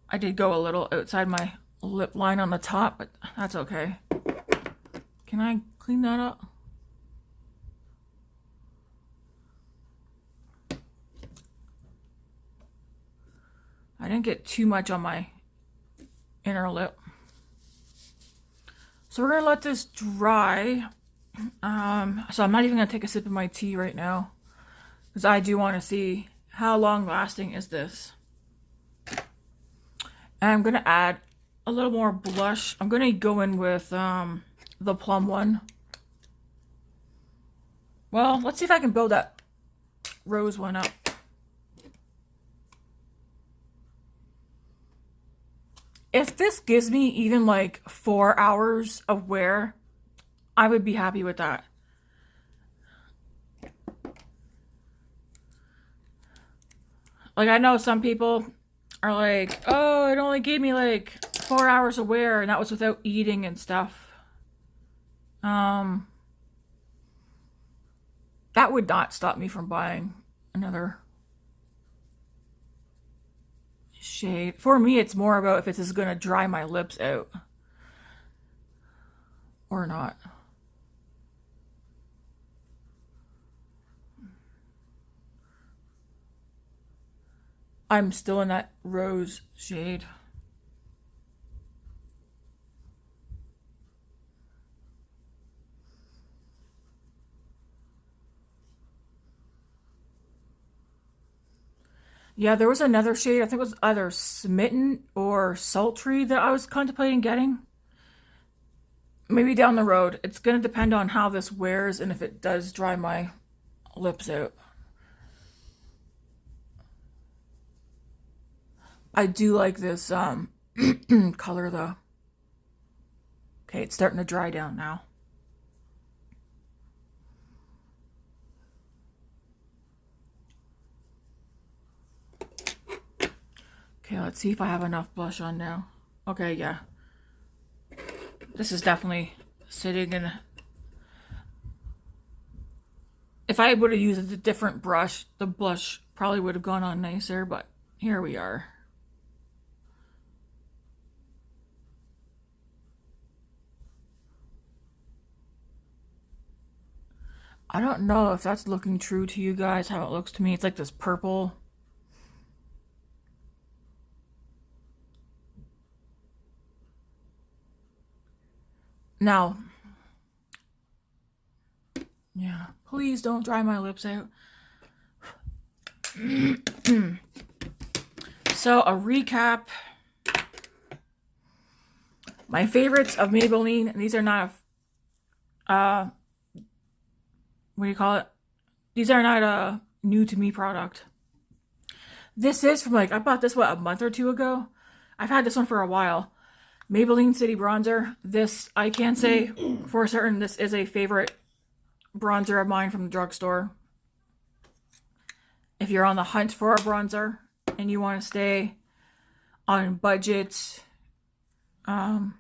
I did go a little outside my lip line on the top, but that's okay. Can I clean that up? I didn't get too much on my inner lip. So we're gonna let this dry. So I'm not even gonna take a sip of my tea right now because I do want to see how long lasting is this. And I'm gonna add a little more blush. I'm gonna go in with the plum one. Well, let's see if I can build that rose one up. If this gives me even like 4 hours of wear, I would be happy with that. Like, I know some people are like, oh, it only gave me like 4 hours of wear, and that was without eating and stuff. That would not stop me from buying another shade. For me, it's more about if this is going to dry my lips out or not. I'm still in that rose shade. Yeah, there was another shade. I think it was either Smitten or Sultry that I was contemplating getting. Maybe down the road. It's going to depend on how this wears and if it does dry my lips out. I do like this color though. Okay, it's starting to dry down now. Okay, let's see if I have enough blush on now. Okay, yeah. This is definitely sitting in. If I would have used a different brush, the blush probably would have gone on nicer, but here we are. I don't know if that's looking true to you guys, how it looks to me. It's like this purple. Now, yeah, please don't dry my lips out. So, a recap. My favorites of Maybelline, and these are not, what do you call it? These are not a new to me product. This is from like, I bought this, what, a month or two ago? I've had this one for a while. Maybelline City Bronzer. This, I can say for certain, this is a favorite bronzer of mine from the drugstore. If you're on the hunt for a bronzer and you want to stay on budget, I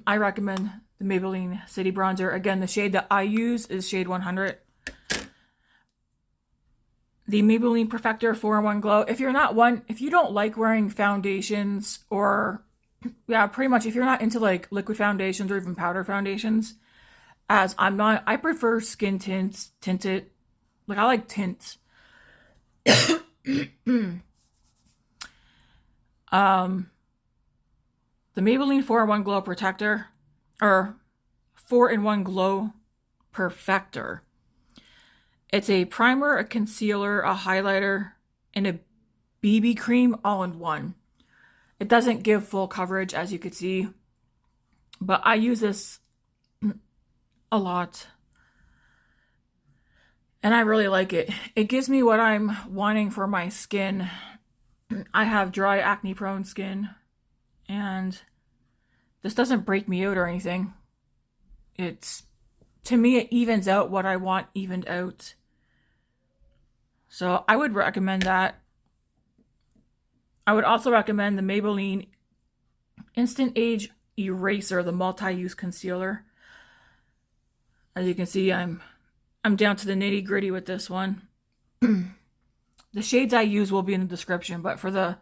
recommend the Maybelline City Bronzer. Again, the shade that I use is shade 100. The Maybelline Perfector 4-in-1 Glow. If you don't like wearing foundations, or yeah, pretty much if you're not into like liquid foundations or even powder foundations, as I'm not, I prefer skin tinted. Like, I like tints. The Maybelline 4-in-1 Glow Protector, or 4-in-1 Glow Perfector. It's a primer, a concealer, a highlighter, and a BB cream all in one. It doesn't give full coverage, as you could see, but I use this a lot. And I really like it. It gives me what I'm wanting for my skin. I have dry, acne-prone skin, and this doesn't break me out or anything. To me, it evens out what I want evened out. So I would recommend that. I would also recommend the Maybelline Instant Age Eraser, the multi-use concealer. As you can see, I'm down to the nitty-gritty with this one. The shades I use will be in the description, but for the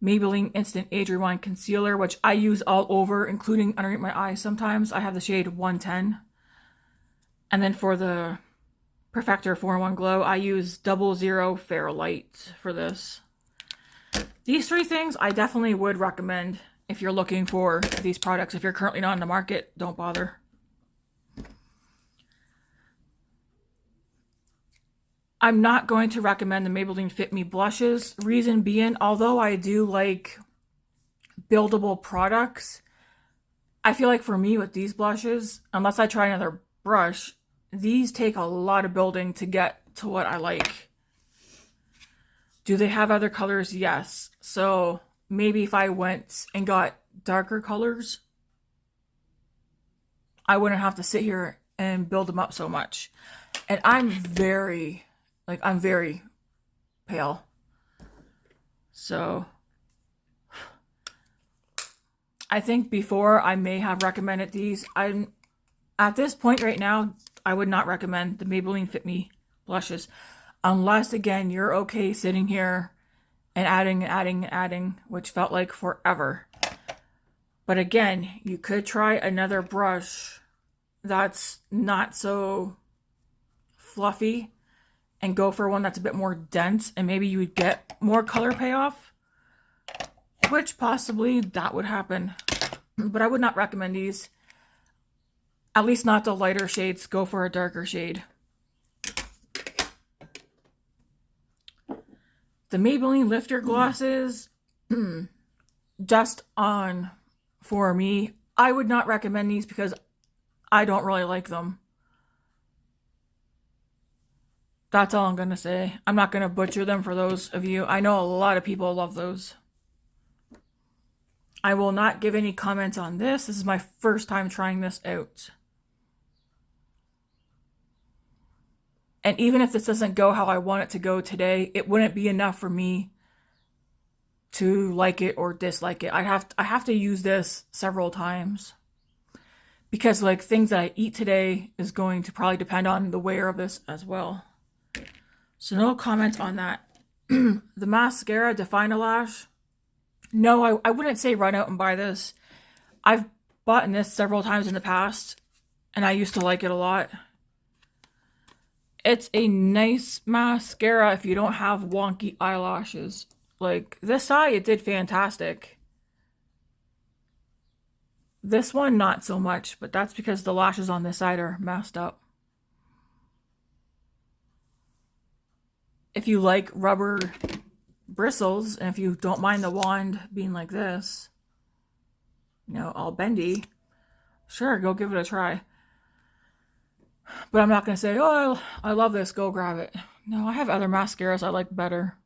Maybelline Instant Age Rewind Concealer, which I use all over, including underneath my eyes sometimes, I have the shade 110. And then for the Perfector 4-in-1 Glow, I use 00 Fair Light for this. These three things I definitely would recommend if you're looking for these products. If you're currently not on the market, don't bother. I'm not going to recommend the Maybelline Fit Me blushes. Reason being, although I do like buildable products, I feel like for me with these blushes, unless I try another brush, these take a lot of building to get to what I like. Do they have other colors? Yes. So maybe if I went and got darker colors, I wouldn't have to sit here and build them up so much. And I'm very pale. So I think before I may have recommended these. At this point right now, I would not recommend the Maybelline Fit Me blushes. Unless, again, you're okay sitting here and adding, which felt like forever. But again, you could try another brush that's not so fluffy and go for one that's a bit more dense, and maybe you would get more color payoff, which possibly that would happen. But I would not recommend these. At least not the lighter shades. Go for a darker shade. The Maybelline Lifter glosses, just on for me. I would not recommend these because I don't really like them. That's all I'm going to say. I'm not going to butcher them for those of you. I know a lot of people love those. I will not give any comments on this. This is my first time trying this out. And even if this doesn't go how I want it to go today, it wouldn't be enough for me to like it or dislike it. I have to use this several times. Because like things that I eat today is going to probably depend on the wear of this as well. So no comments on that. The mascara, Define a Lash. No, I wouldn't say run out and buy this. I've bought this several times in the past, and I used to like it a lot. It's a nice mascara if you don't have wonky eyelashes. Like this eye, it did fantastic. This one, not so much, but that's because the lashes on this side are messed up. If you like rubber bristles, and if you don't mind the wand being like this, you know, all bendy, sure, go give it a try. But I'm not going to say, oh, I love this, go grab it. No, I have other mascaras I like better.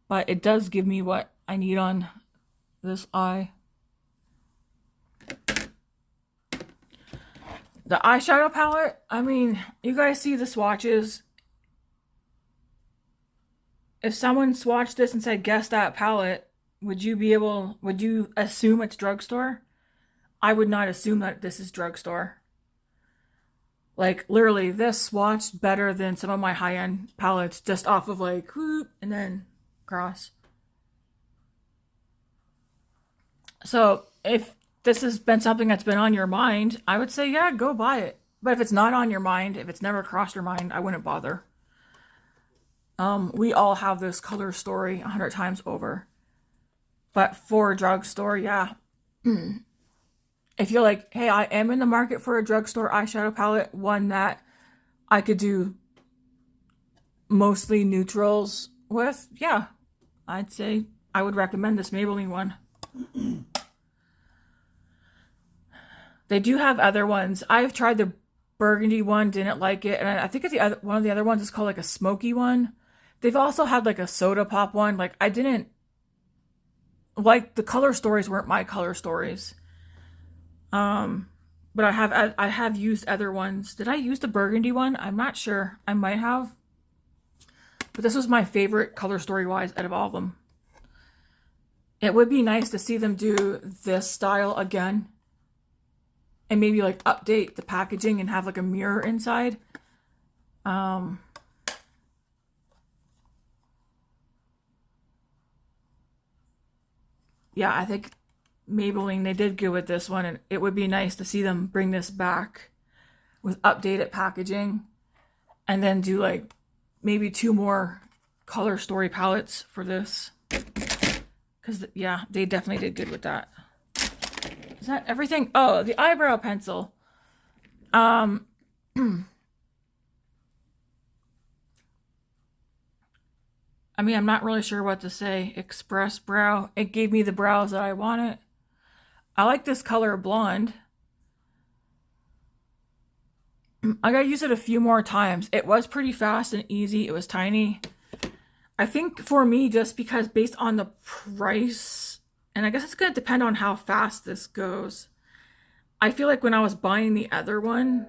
But it does give me what I need on this eye. The eyeshadow palette, I mean, you guys see the swatches. If someone swatched this and said, guess that palette, would you assume it's drugstore? I would not assume that this is drugstore. Like, literally, this swatched better than some of my high-end palettes just off of like, whoop, and then cross. So, if this has been something that's been on your mind, I would say, yeah, go buy it. But if it's not on your mind, if it's never crossed your mind, I wouldn't bother. We all have this color story 100 times over. But for a drugstore, yeah. If you're like, hey, I am in the market for a drugstore eyeshadow palette, one that I could do mostly neutrals with, yeah, I'd say I would recommend this Maybelline one. They do have other ones. I've tried the burgundy one, didn't like it, and I think one of the other ones is called like a smoky one. They've also had like a soda pop one. Like I didn't like the color stories weren't my color stories. But I have used other ones. Did I use the burgundy one? I'm not sure. I might have. But this was my favorite color story wise out of all of them. It would be nice to see them do this style again. And maybe like update the packaging and have like a mirror inside. Yeah, I think Maybelline, they did good with this one, and it would be nice to see them bring this back with updated packaging and then do like maybe 2 more color story palettes for this. Because, yeah, they definitely did good with that. Is that everything? Oh, the eyebrow pencil. I mean, I'm not really sure what to say. Express brow. It gave me the brows that I wanted. I like this color blonde. I gotta use it a few more times. It was pretty fast and easy. It was tiny. I think for me, just because based on the price, and I guess it's gonna depend on how fast this goes. I feel like when I was buying the other one,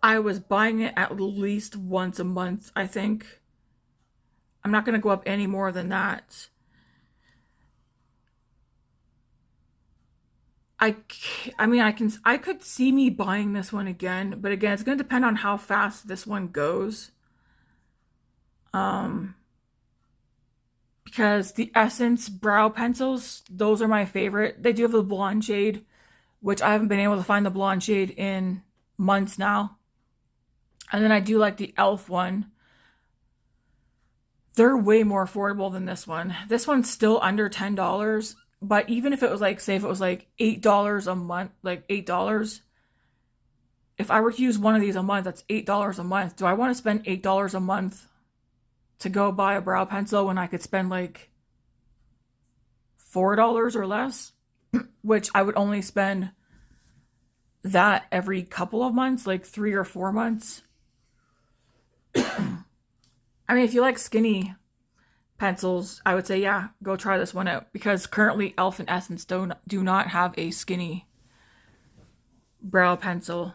I was buying it at least once a month, I think. I'm not going to go up any more than that. I could see me buying this one again, but again, it's going to depend on how fast this one goes. Because the Essence brow pencils, those are my favorite. They do have the blonde shade, which I haven't been able to find the blonde shade in months now. And then I do like the e.l.f. one. They're way more affordable than this one. This one's still under $10, but even if it was like, say if it was like $8 a month, like $8, if I were to use one of these a month, that's $8 a month. Do I want to spend $8 a month to go buy a brow pencil when I could spend like $4 or less? Which I would only spend that every couple of months, like 3 or 4 months. I mean, if you like skinny pencils, I would say, yeah, go try this one out. Because currently e.l.f. and Essence do not have a skinny brow pencil.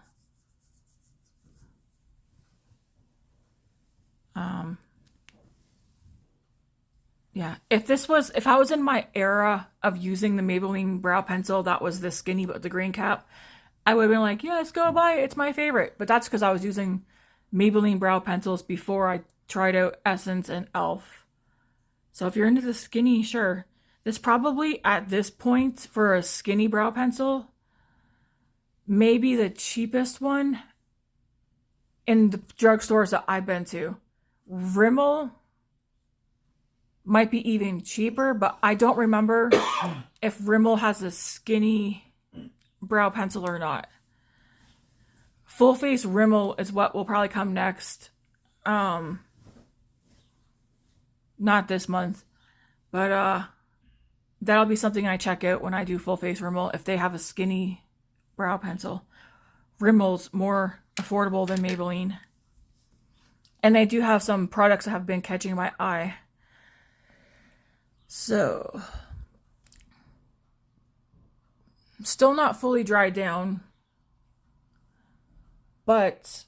Yeah, if I was in my era of using the Maybelline brow pencil that was the skinny but the green cap, I would have been like, yes, go buy it. It's my favorite. But that's because I was using Maybelline brow pencils before I tried out Essence and e.l.f. So if you're into the skinny, sure. This probably, at this point, for a skinny brow pencil, maybe the cheapest one in the drugstores that I've been to. Rimmel might be even cheaper, but I don't remember if Rimmel has a skinny brow pencil or not. Full face Rimmel is what will probably come next. Not this month, but that'll be something I check out when I do full face Rimmel, if they have a skinny brow pencil. Rimmel's more affordable than Maybelline. And they do have some products that have been catching my eye. So, still not fully dried down, but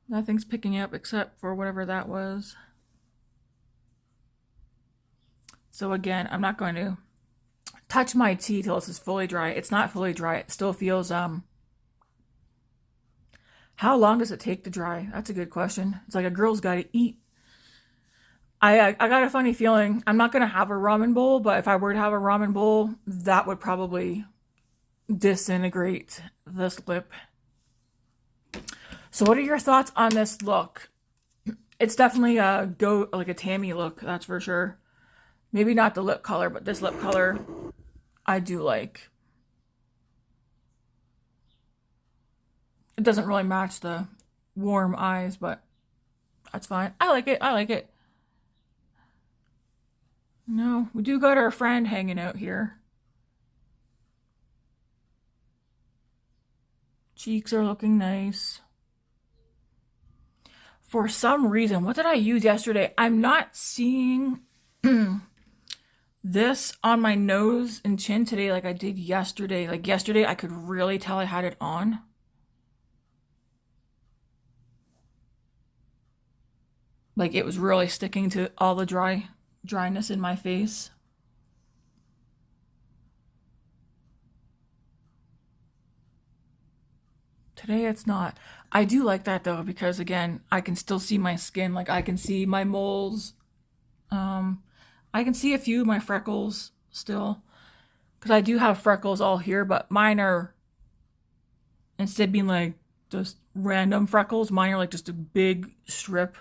nothing's picking up except for whatever that was. So again, I'm not going to touch my tea till this is fully dry. It's not fully dry. It still feels, how long does it take to dry? That's a good question. It's like a girl's got to eat. I got a funny feeling. I'm not going to have a ramen bowl, but if I were to have a ramen bowl, that would probably disintegrate this lip. So what are your thoughts on this look? It's definitely like a Tammy look, that's for sure. Maybe not the lip color, but this lip color I do like. It doesn't really match the warm eyes, but that's fine. I like it. I like it. No, we do got our friend hanging out here. Cheeks are looking nice. For some reason, what did I use yesterday? I'm not seeing this on my nose and chin today like I did yesterday. Like yesterday, I could really tell I had it on. Like it was really sticking to all the dryness in my face. Today it's not. I do like that though, because again, I can still see my skin. Like I can see my moles. I can see a few of my freckles still. Because I do have freckles all here, but mine are, instead of being like just random freckles, mine are like just a big strip.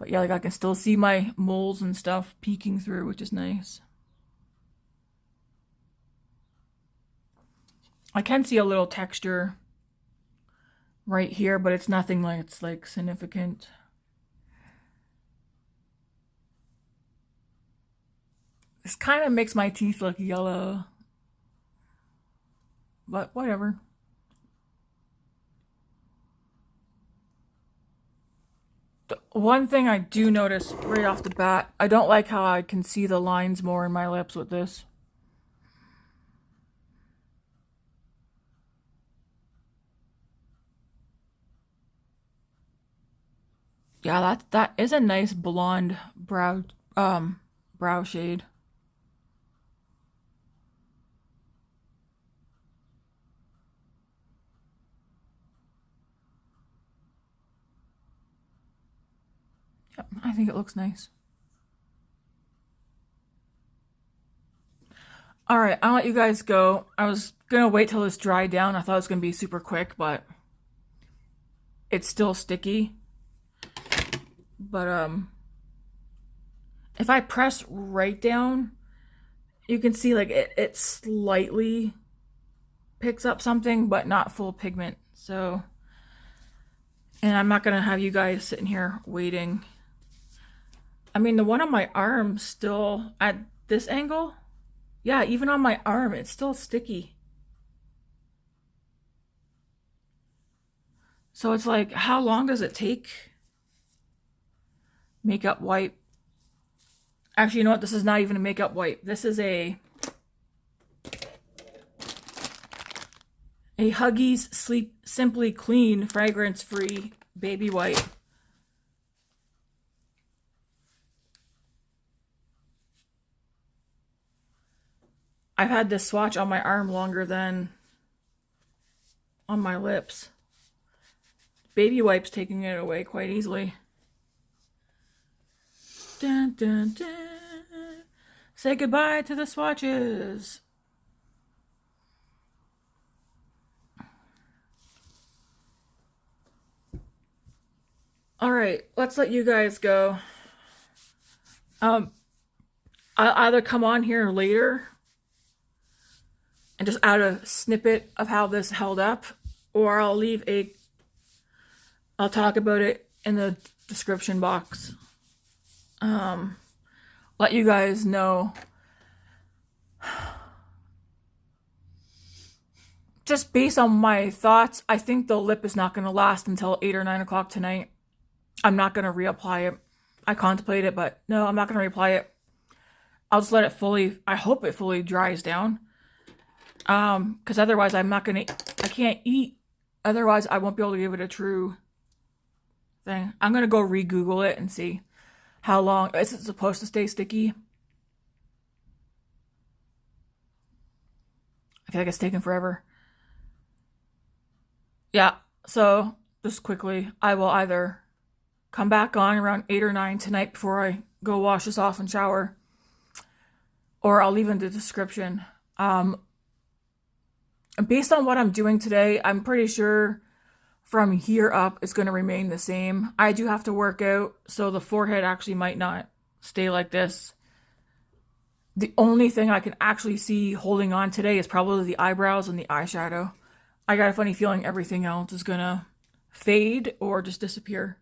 But yeah, like I can still see my moles and stuff peeking through, which is nice. I can see a little texture right here, but it's nothing like it's like significant. This kind of makes my teeth look yellow, but whatever. One thing I do notice right off the bat, I don't like how I can see the lines more in my lips with this. Yeah, that is a nice blonde brow shade. Yep, I think it looks nice. All right, I'll let you guys go. I was gonna wait till this dried down. I thought it was gonna be super quick, but it's still sticky. But if I press right down, you can see like it slightly picks up something, but not full pigment. So, and I'm not gonna have you guys sitting here waiting. I mean, the one on my arm still at this angle, yeah, even on my arm, it's still sticky. So it's like, how long does it take? Makeup wipe. Actually, you know what? This is not even a makeup wipe. This is a Huggies Sleep Simply Clean fragrance-free baby wipe. I've had this swatch on my arm longer than on my lips. Baby wipes taking it away quite easily. Dun, dun, dun. Say goodbye to the swatches. All right, let's let you guys go. I'll either come on here later and just add a snippet of how this held up, or I'll talk about it in the description box. Let you guys know. Just based on my thoughts, I think the lip is not going to last until 8 or 9 o'clock tonight. I'm not going to reapply it. I contemplate it, but no, I'm not going to reapply it. I'll just let it fully, I hope it fully dries down. Because otherwise I can't eat. Otherwise I won't be able to give it a true thing. I'm going to go re-Google it and see how long. Is it supposed to stay sticky? I feel like it's taking forever. Yeah, so just quickly, I will either come back on around 8 or 9 tonight before I go wash this off and shower, or I'll leave in the description. Based on what I'm doing today, I'm pretty sure from here up it's going to remain the same. I do have to work out, so the forehead actually might not stay like this. The only thing I can actually see holding on today is probably the eyebrows and the eyeshadow. I got a funny feeling everything else is gonna fade or just disappear.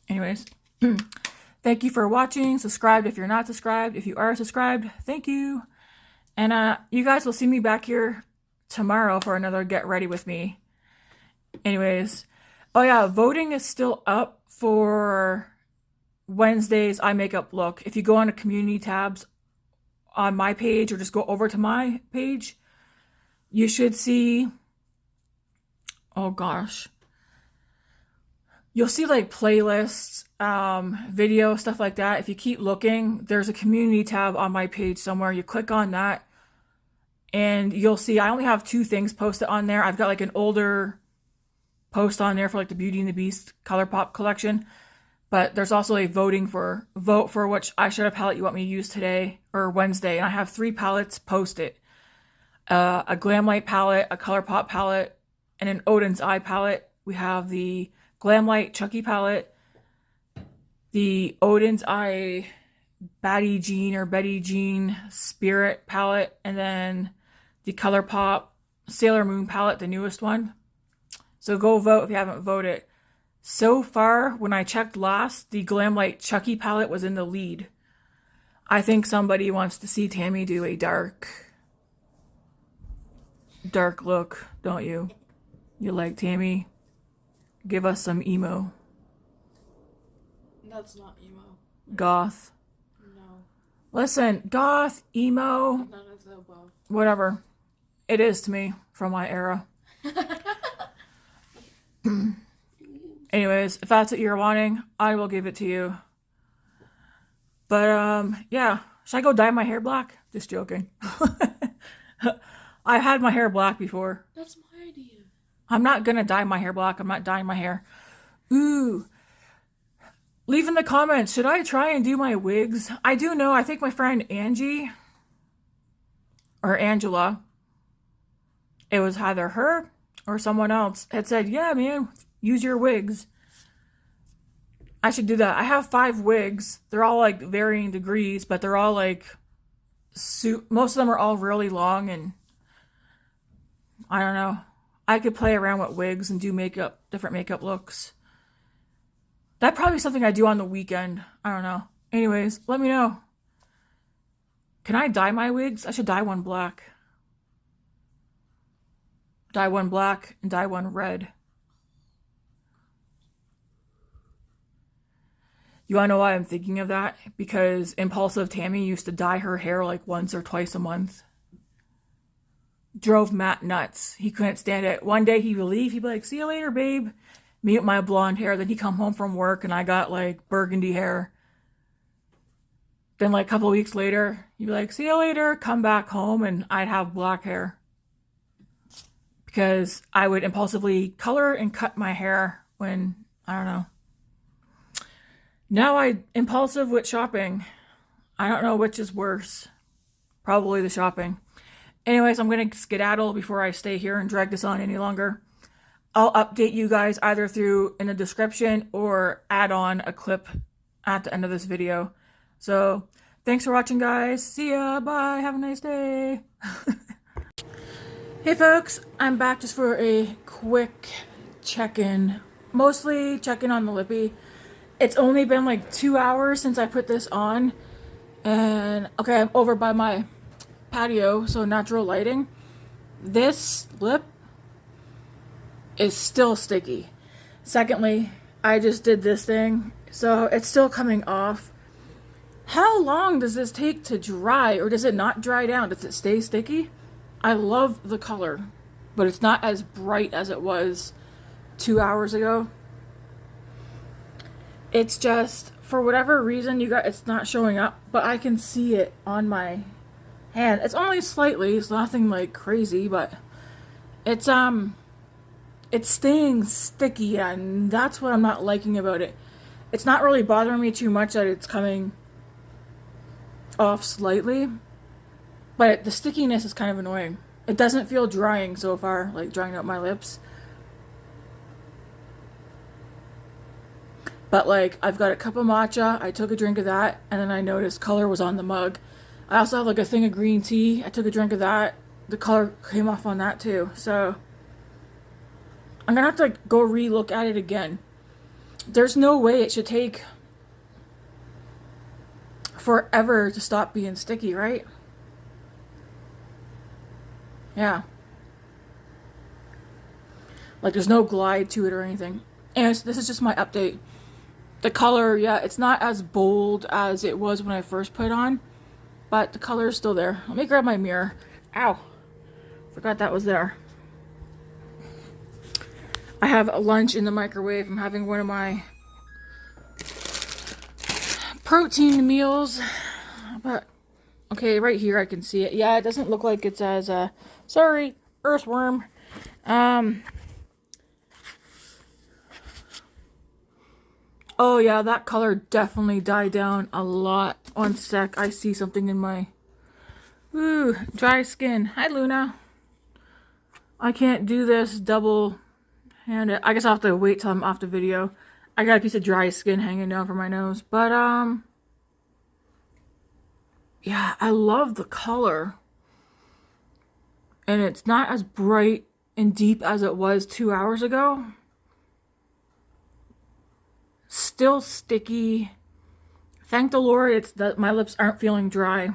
Anyways, thank you for watching. Subscribe if you're not subscribed. If you are subscribed, thank you. And you guys will see me back here tomorrow for another Get Ready With Me. Anyways, oh yeah, voting is still up for Wednesday's eye makeup look. If you go on to community tabs on my page, or just go over to my page, you should see, oh gosh, you'll see like playlists, video, stuff like that. If you keep looking, there's a community tab on my page somewhere. You click on that and you'll see I only have 2 things posted on there. I've got like an older post on there for like the Beauty and the Beast ColourPop collection, but there's also a vote for which eyeshadow palette you want me to use today or Wednesday. And I have 3 palettes posted. A Glamlight palette, a ColourPop palette, and an Odin's Eye palette. We have the Glamlight Chucky palette, the Odin's Eye Betty Jean Spirit palette, and then the ColourPop Sailor Moon palette, the newest one. So go vote if you haven't voted. So far, when I checked last, the Glamlight Chucky palette was in the lead. I think somebody wants to see Tammy do a dark look, don't you? You like Tammy? Give us some emo. That's not emo. Goth. No. Listen, goth, emo, None of the above. whatever. It is to me from my era. Anyways, if that's what you're wanting, I will give it to you. But yeah, should I go dye my hair black? Just joking. I had my hair black before. That's my idea. I'm not gonna dye my hair black. I'm not dyeing my hair. Ooh. Leave in the comments, should I try and do my wigs? I do know, I think my friend Angie, or Angela, it was either her or someone else, had said, yeah, man, use your wigs. I should do that. I have 5 wigs. They're all like varying degrees, but they're all like most of them are all really long, and I don't know. I could play around with wigs and do makeup, different makeup looks. That'd probably be something I do on the weekend. I don't know. Anyways, let me know. Can I dye my wigs? I should dye one black. Dye one black and dye one red. You wanna know why I'm thinking of that? Because Impulsive Tammy used to dye her hair like once or twice a month. Drove Matt nuts. He couldn't stand it. One day he'd leave. He'd be like, see you later, babe. Me with my blonde hair. Then he'd come home from work and I got like burgundy hair. Then like a couple of weeks later, he'd be like, see you later. Come back home and I'd have black hair. Because I would impulsively color and cut my hair when, I don't know. Now I'm impulsive with shopping. I don't know which is worse. Probably the shopping. Anyways, I'm going to skedaddle before I stay here and drag this on any longer. I'll update you guys either through in the description or add on a clip at the end of this video. So, thanks for watching, guys. See ya. Bye. Have a nice day. Hey, folks. I'm back just for a quick check-in. Mostly check-in on the lippy. It's only been like 2 hours since I put this on. And, okay, I'm over by my patio, so natural lighting. This lip is still sticky. Secondly, I just did this thing, so it's still coming off. How long does this take to dry, or does it not dry down? Does it stay sticky? I love the color, but it's not as bright as it was 2 hours ago. It's just, for whatever reason, it's not showing up, but I can see it on my hand. It's only slightly, it's nothing like crazy, but it's staying sticky, and that's what I'm not liking about it. It's not really bothering me too much that it's coming off slightly, but the stickiness is kind of annoying. It doesn't feel drying so far, like drying out my lips. But like, I've got a cup of matcha, I took a drink of that, and then I noticed color was on the mug. I also have like a thing of green tea, I took a drink of that, the color came off on that too. So, I'm gonna have to go re-look at it again. There's no way it should take forever to stop being sticky, right? Yeah. Like there's no glide to it or anything. Anyways, this is just my update. The color, yeah, it's not as bold as it was when I first put it on, but the color is still there. Let me grab my mirror. Ow. Forgot that was there. I have a lunch in the microwave. I'm having one of my protein meals. But, okay, right here I can see it. Yeah, it doesn't look like it's as, sorry, earthworm. Oh yeah, that color definitely died down a lot. One sec, I see something in my... Ooh, dry skin. Hi, Luna. I can't do this double-handed. I guess I'll have to wait till I'm off the video. I got a piece of dry skin hanging down from my nose. But, yeah, I love the color. And it's not as bright and deep as it was 2 hours ago. Still sticky. Thank the Lord it's that my lips aren't feeling dry.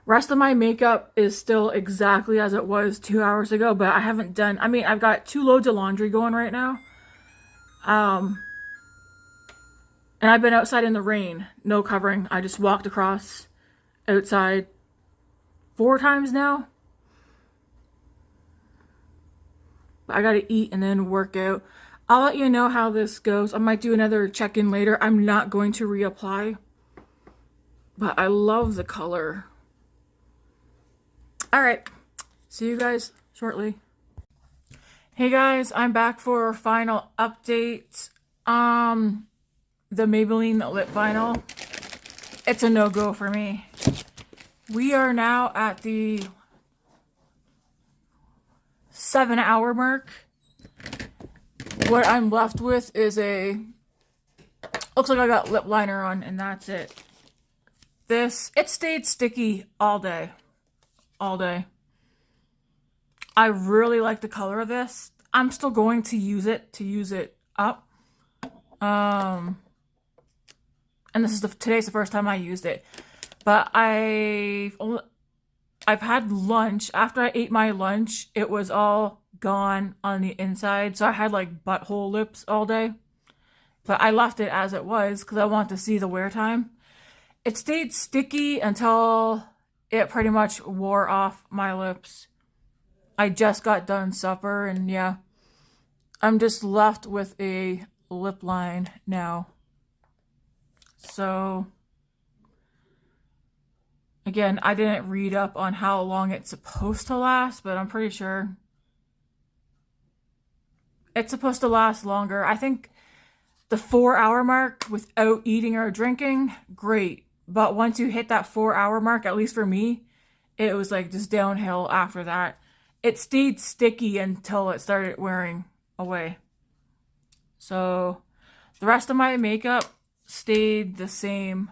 Rest of my makeup is still exactly as it was 2 hours ago, but I haven't done, I mean, I've got 2 loads of laundry going right now. And I've been outside in the rain, no covering. I just walked across outside 4 times now. But I gotta eat and then work out. I'll let you know how this goes. I might do another check-in later. I'm not going to reapply. But I love the color. Alright. See you guys shortly. Hey guys, I'm back for a final update. The Maybelline lip vinyl. It's a no-go for me. We are now at the 7-hour mark. What I'm left with is a Looks like I got lip liner on, and that's it. It stayed sticky all day. All day. I really like the color of this. I'm still going to use it up. And today's the first time I used it. But I've had lunch. After I ate my lunch, it was all gone on the inside. So I had like butthole lips all day. But I left it as it was because I want to see the wear time. It stayed sticky until it pretty much wore off my lips. I just got done supper, and yeah, I'm just left with a lip line now. So, again, I didn't read up on how long it's supposed to last, but I'm pretty sure it's supposed to last longer. I think the 4-hour mark without eating or drinking, great. But once you hit that 4-hour mark, at least for me, it was like just downhill after that. It stayed sticky until it started wearing away. So the rest of my makeup stayed the same.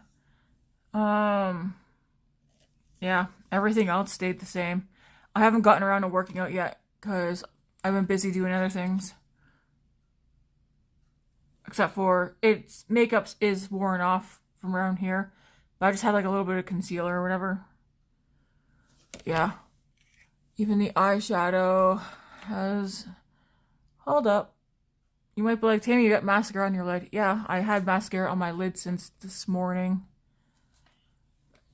Yeah, everything else stayed the same. I haven't gotten around to working out yet because I've been busy doing other things. Except for makeup is worn off from around here. But I just had like a little bit of concealer or whatever. Yeah. Even the eyeshadow has held up. You might be like, Tammy, you got mascara on your lid. Yeah, I had mascara on my lid since this morning.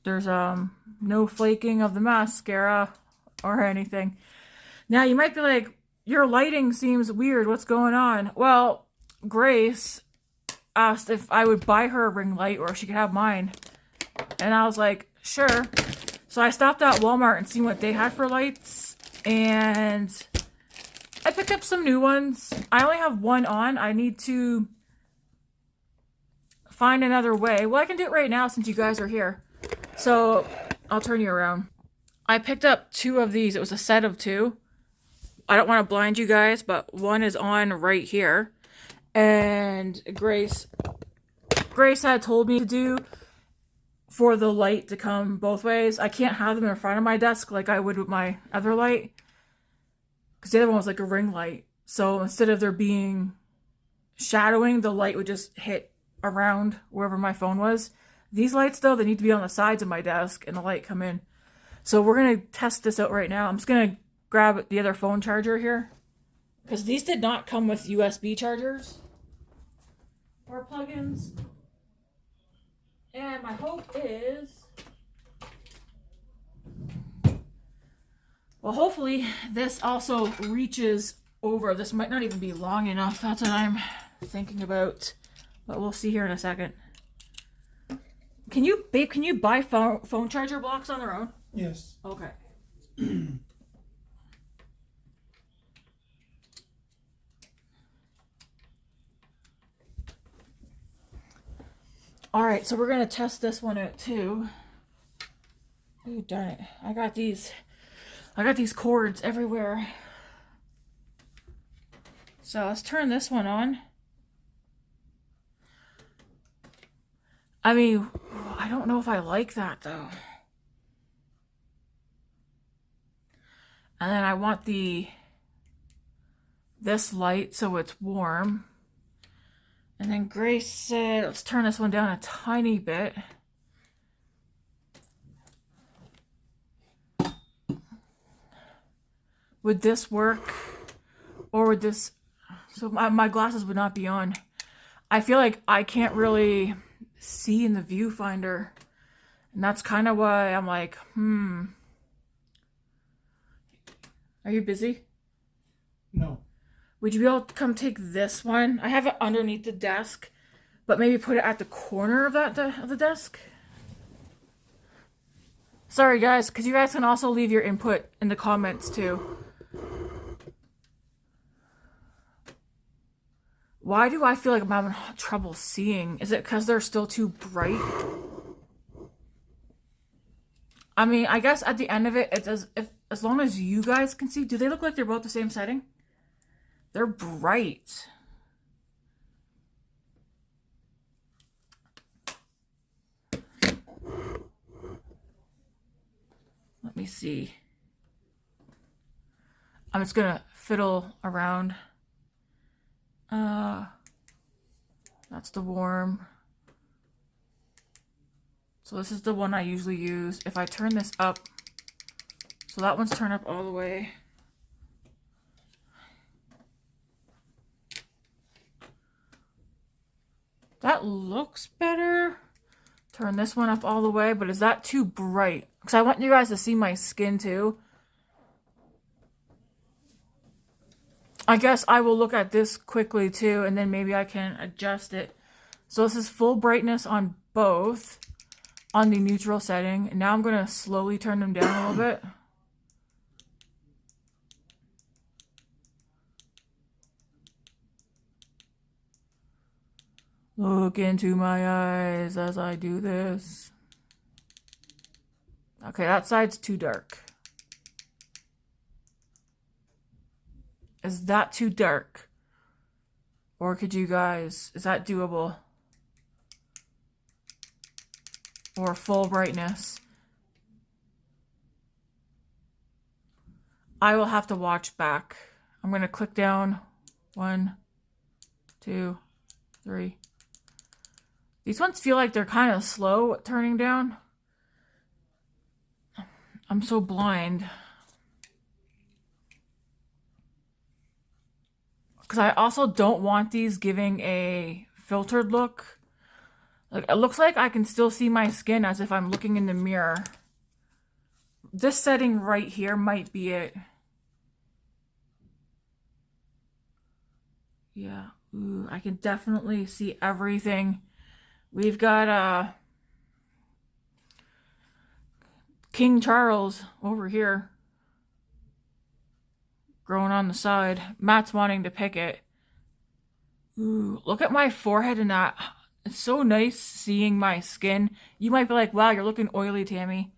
There's no flaking of the mascara or anything. Now you might be like, your lighting seems weird. What's going on? Well, Grace asked if I would buy her a ring light or if she could have mine. And I was like, sure. So I stopped at Walmart and seen what they had for lights. And I picked up some new ones. I only have one on. I need to find another way. Well, I can do it right now since you guys are here. So I'll turn you around. I picked up 2 of these. It was a set of 2. I don't want to blind you guys, but one is on right here. And Grace had told me to do for the light to come both ways. I can't have them in front of my desk like I would with my other light. Because the other one was like a ring light. So instead of there being shadowing, the light would just hit around wherever my phone was. These lights, though, they need to be on the sides of my desk and the light come in. So we're going to test this out right now. I'm just going to grab the other phone charger here. Because these did not come with USB chargers or plugins. And my hope is, well, hopefully this also reaches over. This might not even be long enough. That's what I'm thinking about. But we'll see here in a second. Can you, babe, can you buy phone charger blocks on their own? Yes. Okay. All right, so we're going to test this one out too. Oh, darn it. I got these cords everywhere. So let's turn this one on. I mean, I don't know if I like that though. And then I want this light so it's warm. And then Grace said, let's turn this one down a tiny bit. Would this work? Or would this... So my glasses would not be on. I feel like I can't really see in the viewfinder. And that's kind of why I'm like, Are you busy? No. Would you be able to come take this one? I have it underneath the desk, but maybe put it at the corner of the desk. Sorry guys, because you guys can also leave your input in the comments too. Why do I feel like I'm having trouble seeing? Is it because they're still too bright? I mean, I guess at the end of it, it's as long as you guys can see. Do they look like they're both the same setting? They're bright. see. I'm just gonna fiddle around. That's the warm. So this is the one I usually use. If I turn this up, so that one's turned up all the way. That looks better. Turn this one up all the way, but is that too bright? Because I want you guys to see my skin too. I guess I will look at this quickly too, and then maybe I can adjust it. So this is full brightness on both, on the neutral setting. And now I'm going to slowly turn them down a little bit. Look into my eyes as I do this. Okay, that side's too dark. Is that too dark? Or could you guys, is that doable? Or full brightness? I will have to watch back. I'm going to click down. 1, 2, 3. These ones feel like they're kind of slow at turning down. I'm so blind. Because I also don't want these giving a filtered look. Like, it looks like I can still see my skin as if I'm looking in the mirror. This setting right here might be it. Yeah, ooh, I can definitely see everything. We've got King Charles over here growing on the side. Matt's wanting to pick it. Ooh, look at my forehead and that. It's so nice seeing my skin. You might be like, wow, you're looking oily, Tammy.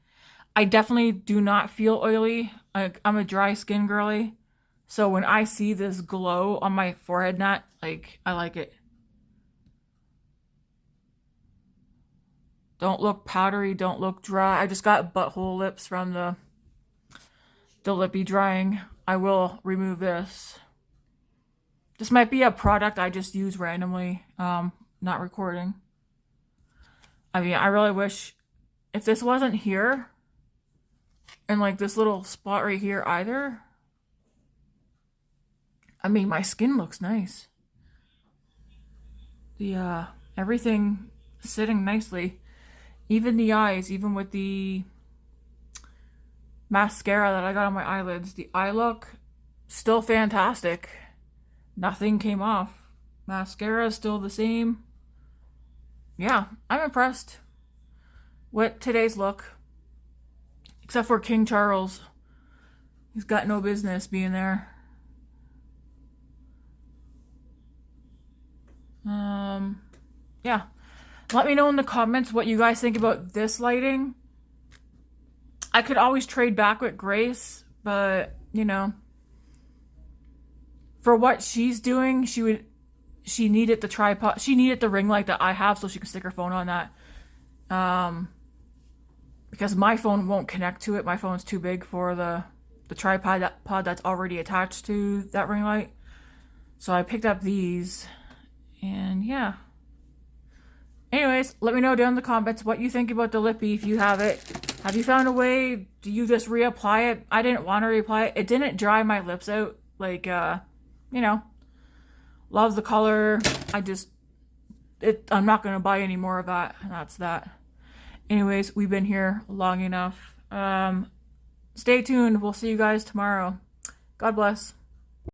I definitely do not feel oily. I'm a dry skin girly. So when I see this glow on my forehead knot, like, I like it. Don't look powdery, don't look dry. I just got butthole lips from the lippy drying. I will remove this. This might be a product I just use randomly, not recording. I mean, I really wish if this wasn't here and like this little spot right here either. I mean, my skin looks nice. The everything sitting nicely. Even the eyes, even with the mascara that I got on my eyelids, the eye look, still fantastic. Nothing came off. Mascara is still the same. Yeah, I'm impressed with today's look. Except for King Charles. He's got no business being there. Yeah. Let me know in the comments what you guys think about this lighting. I could always trade back with Grace, but, you know, for what she's doing, she needed the tripod. She needed the ring light that I have so she can stick her phone on that. Because my phone won't connect to it. My phone's too big for the tripod that's already attached to that ring light. So I picked up these. And yeah. Anyways, let me know down in the comments what you think about the lippy if you have it. Have you found a way? Do you just reapply it? I didn't want to reapply it. It didn't dry my lips out. Like, you know. Love the color. I'm not going to buy any more of that. And that's that. Anyways, we've been here long enough. Stay tuned. We'll see you guys tomorrow. God bless.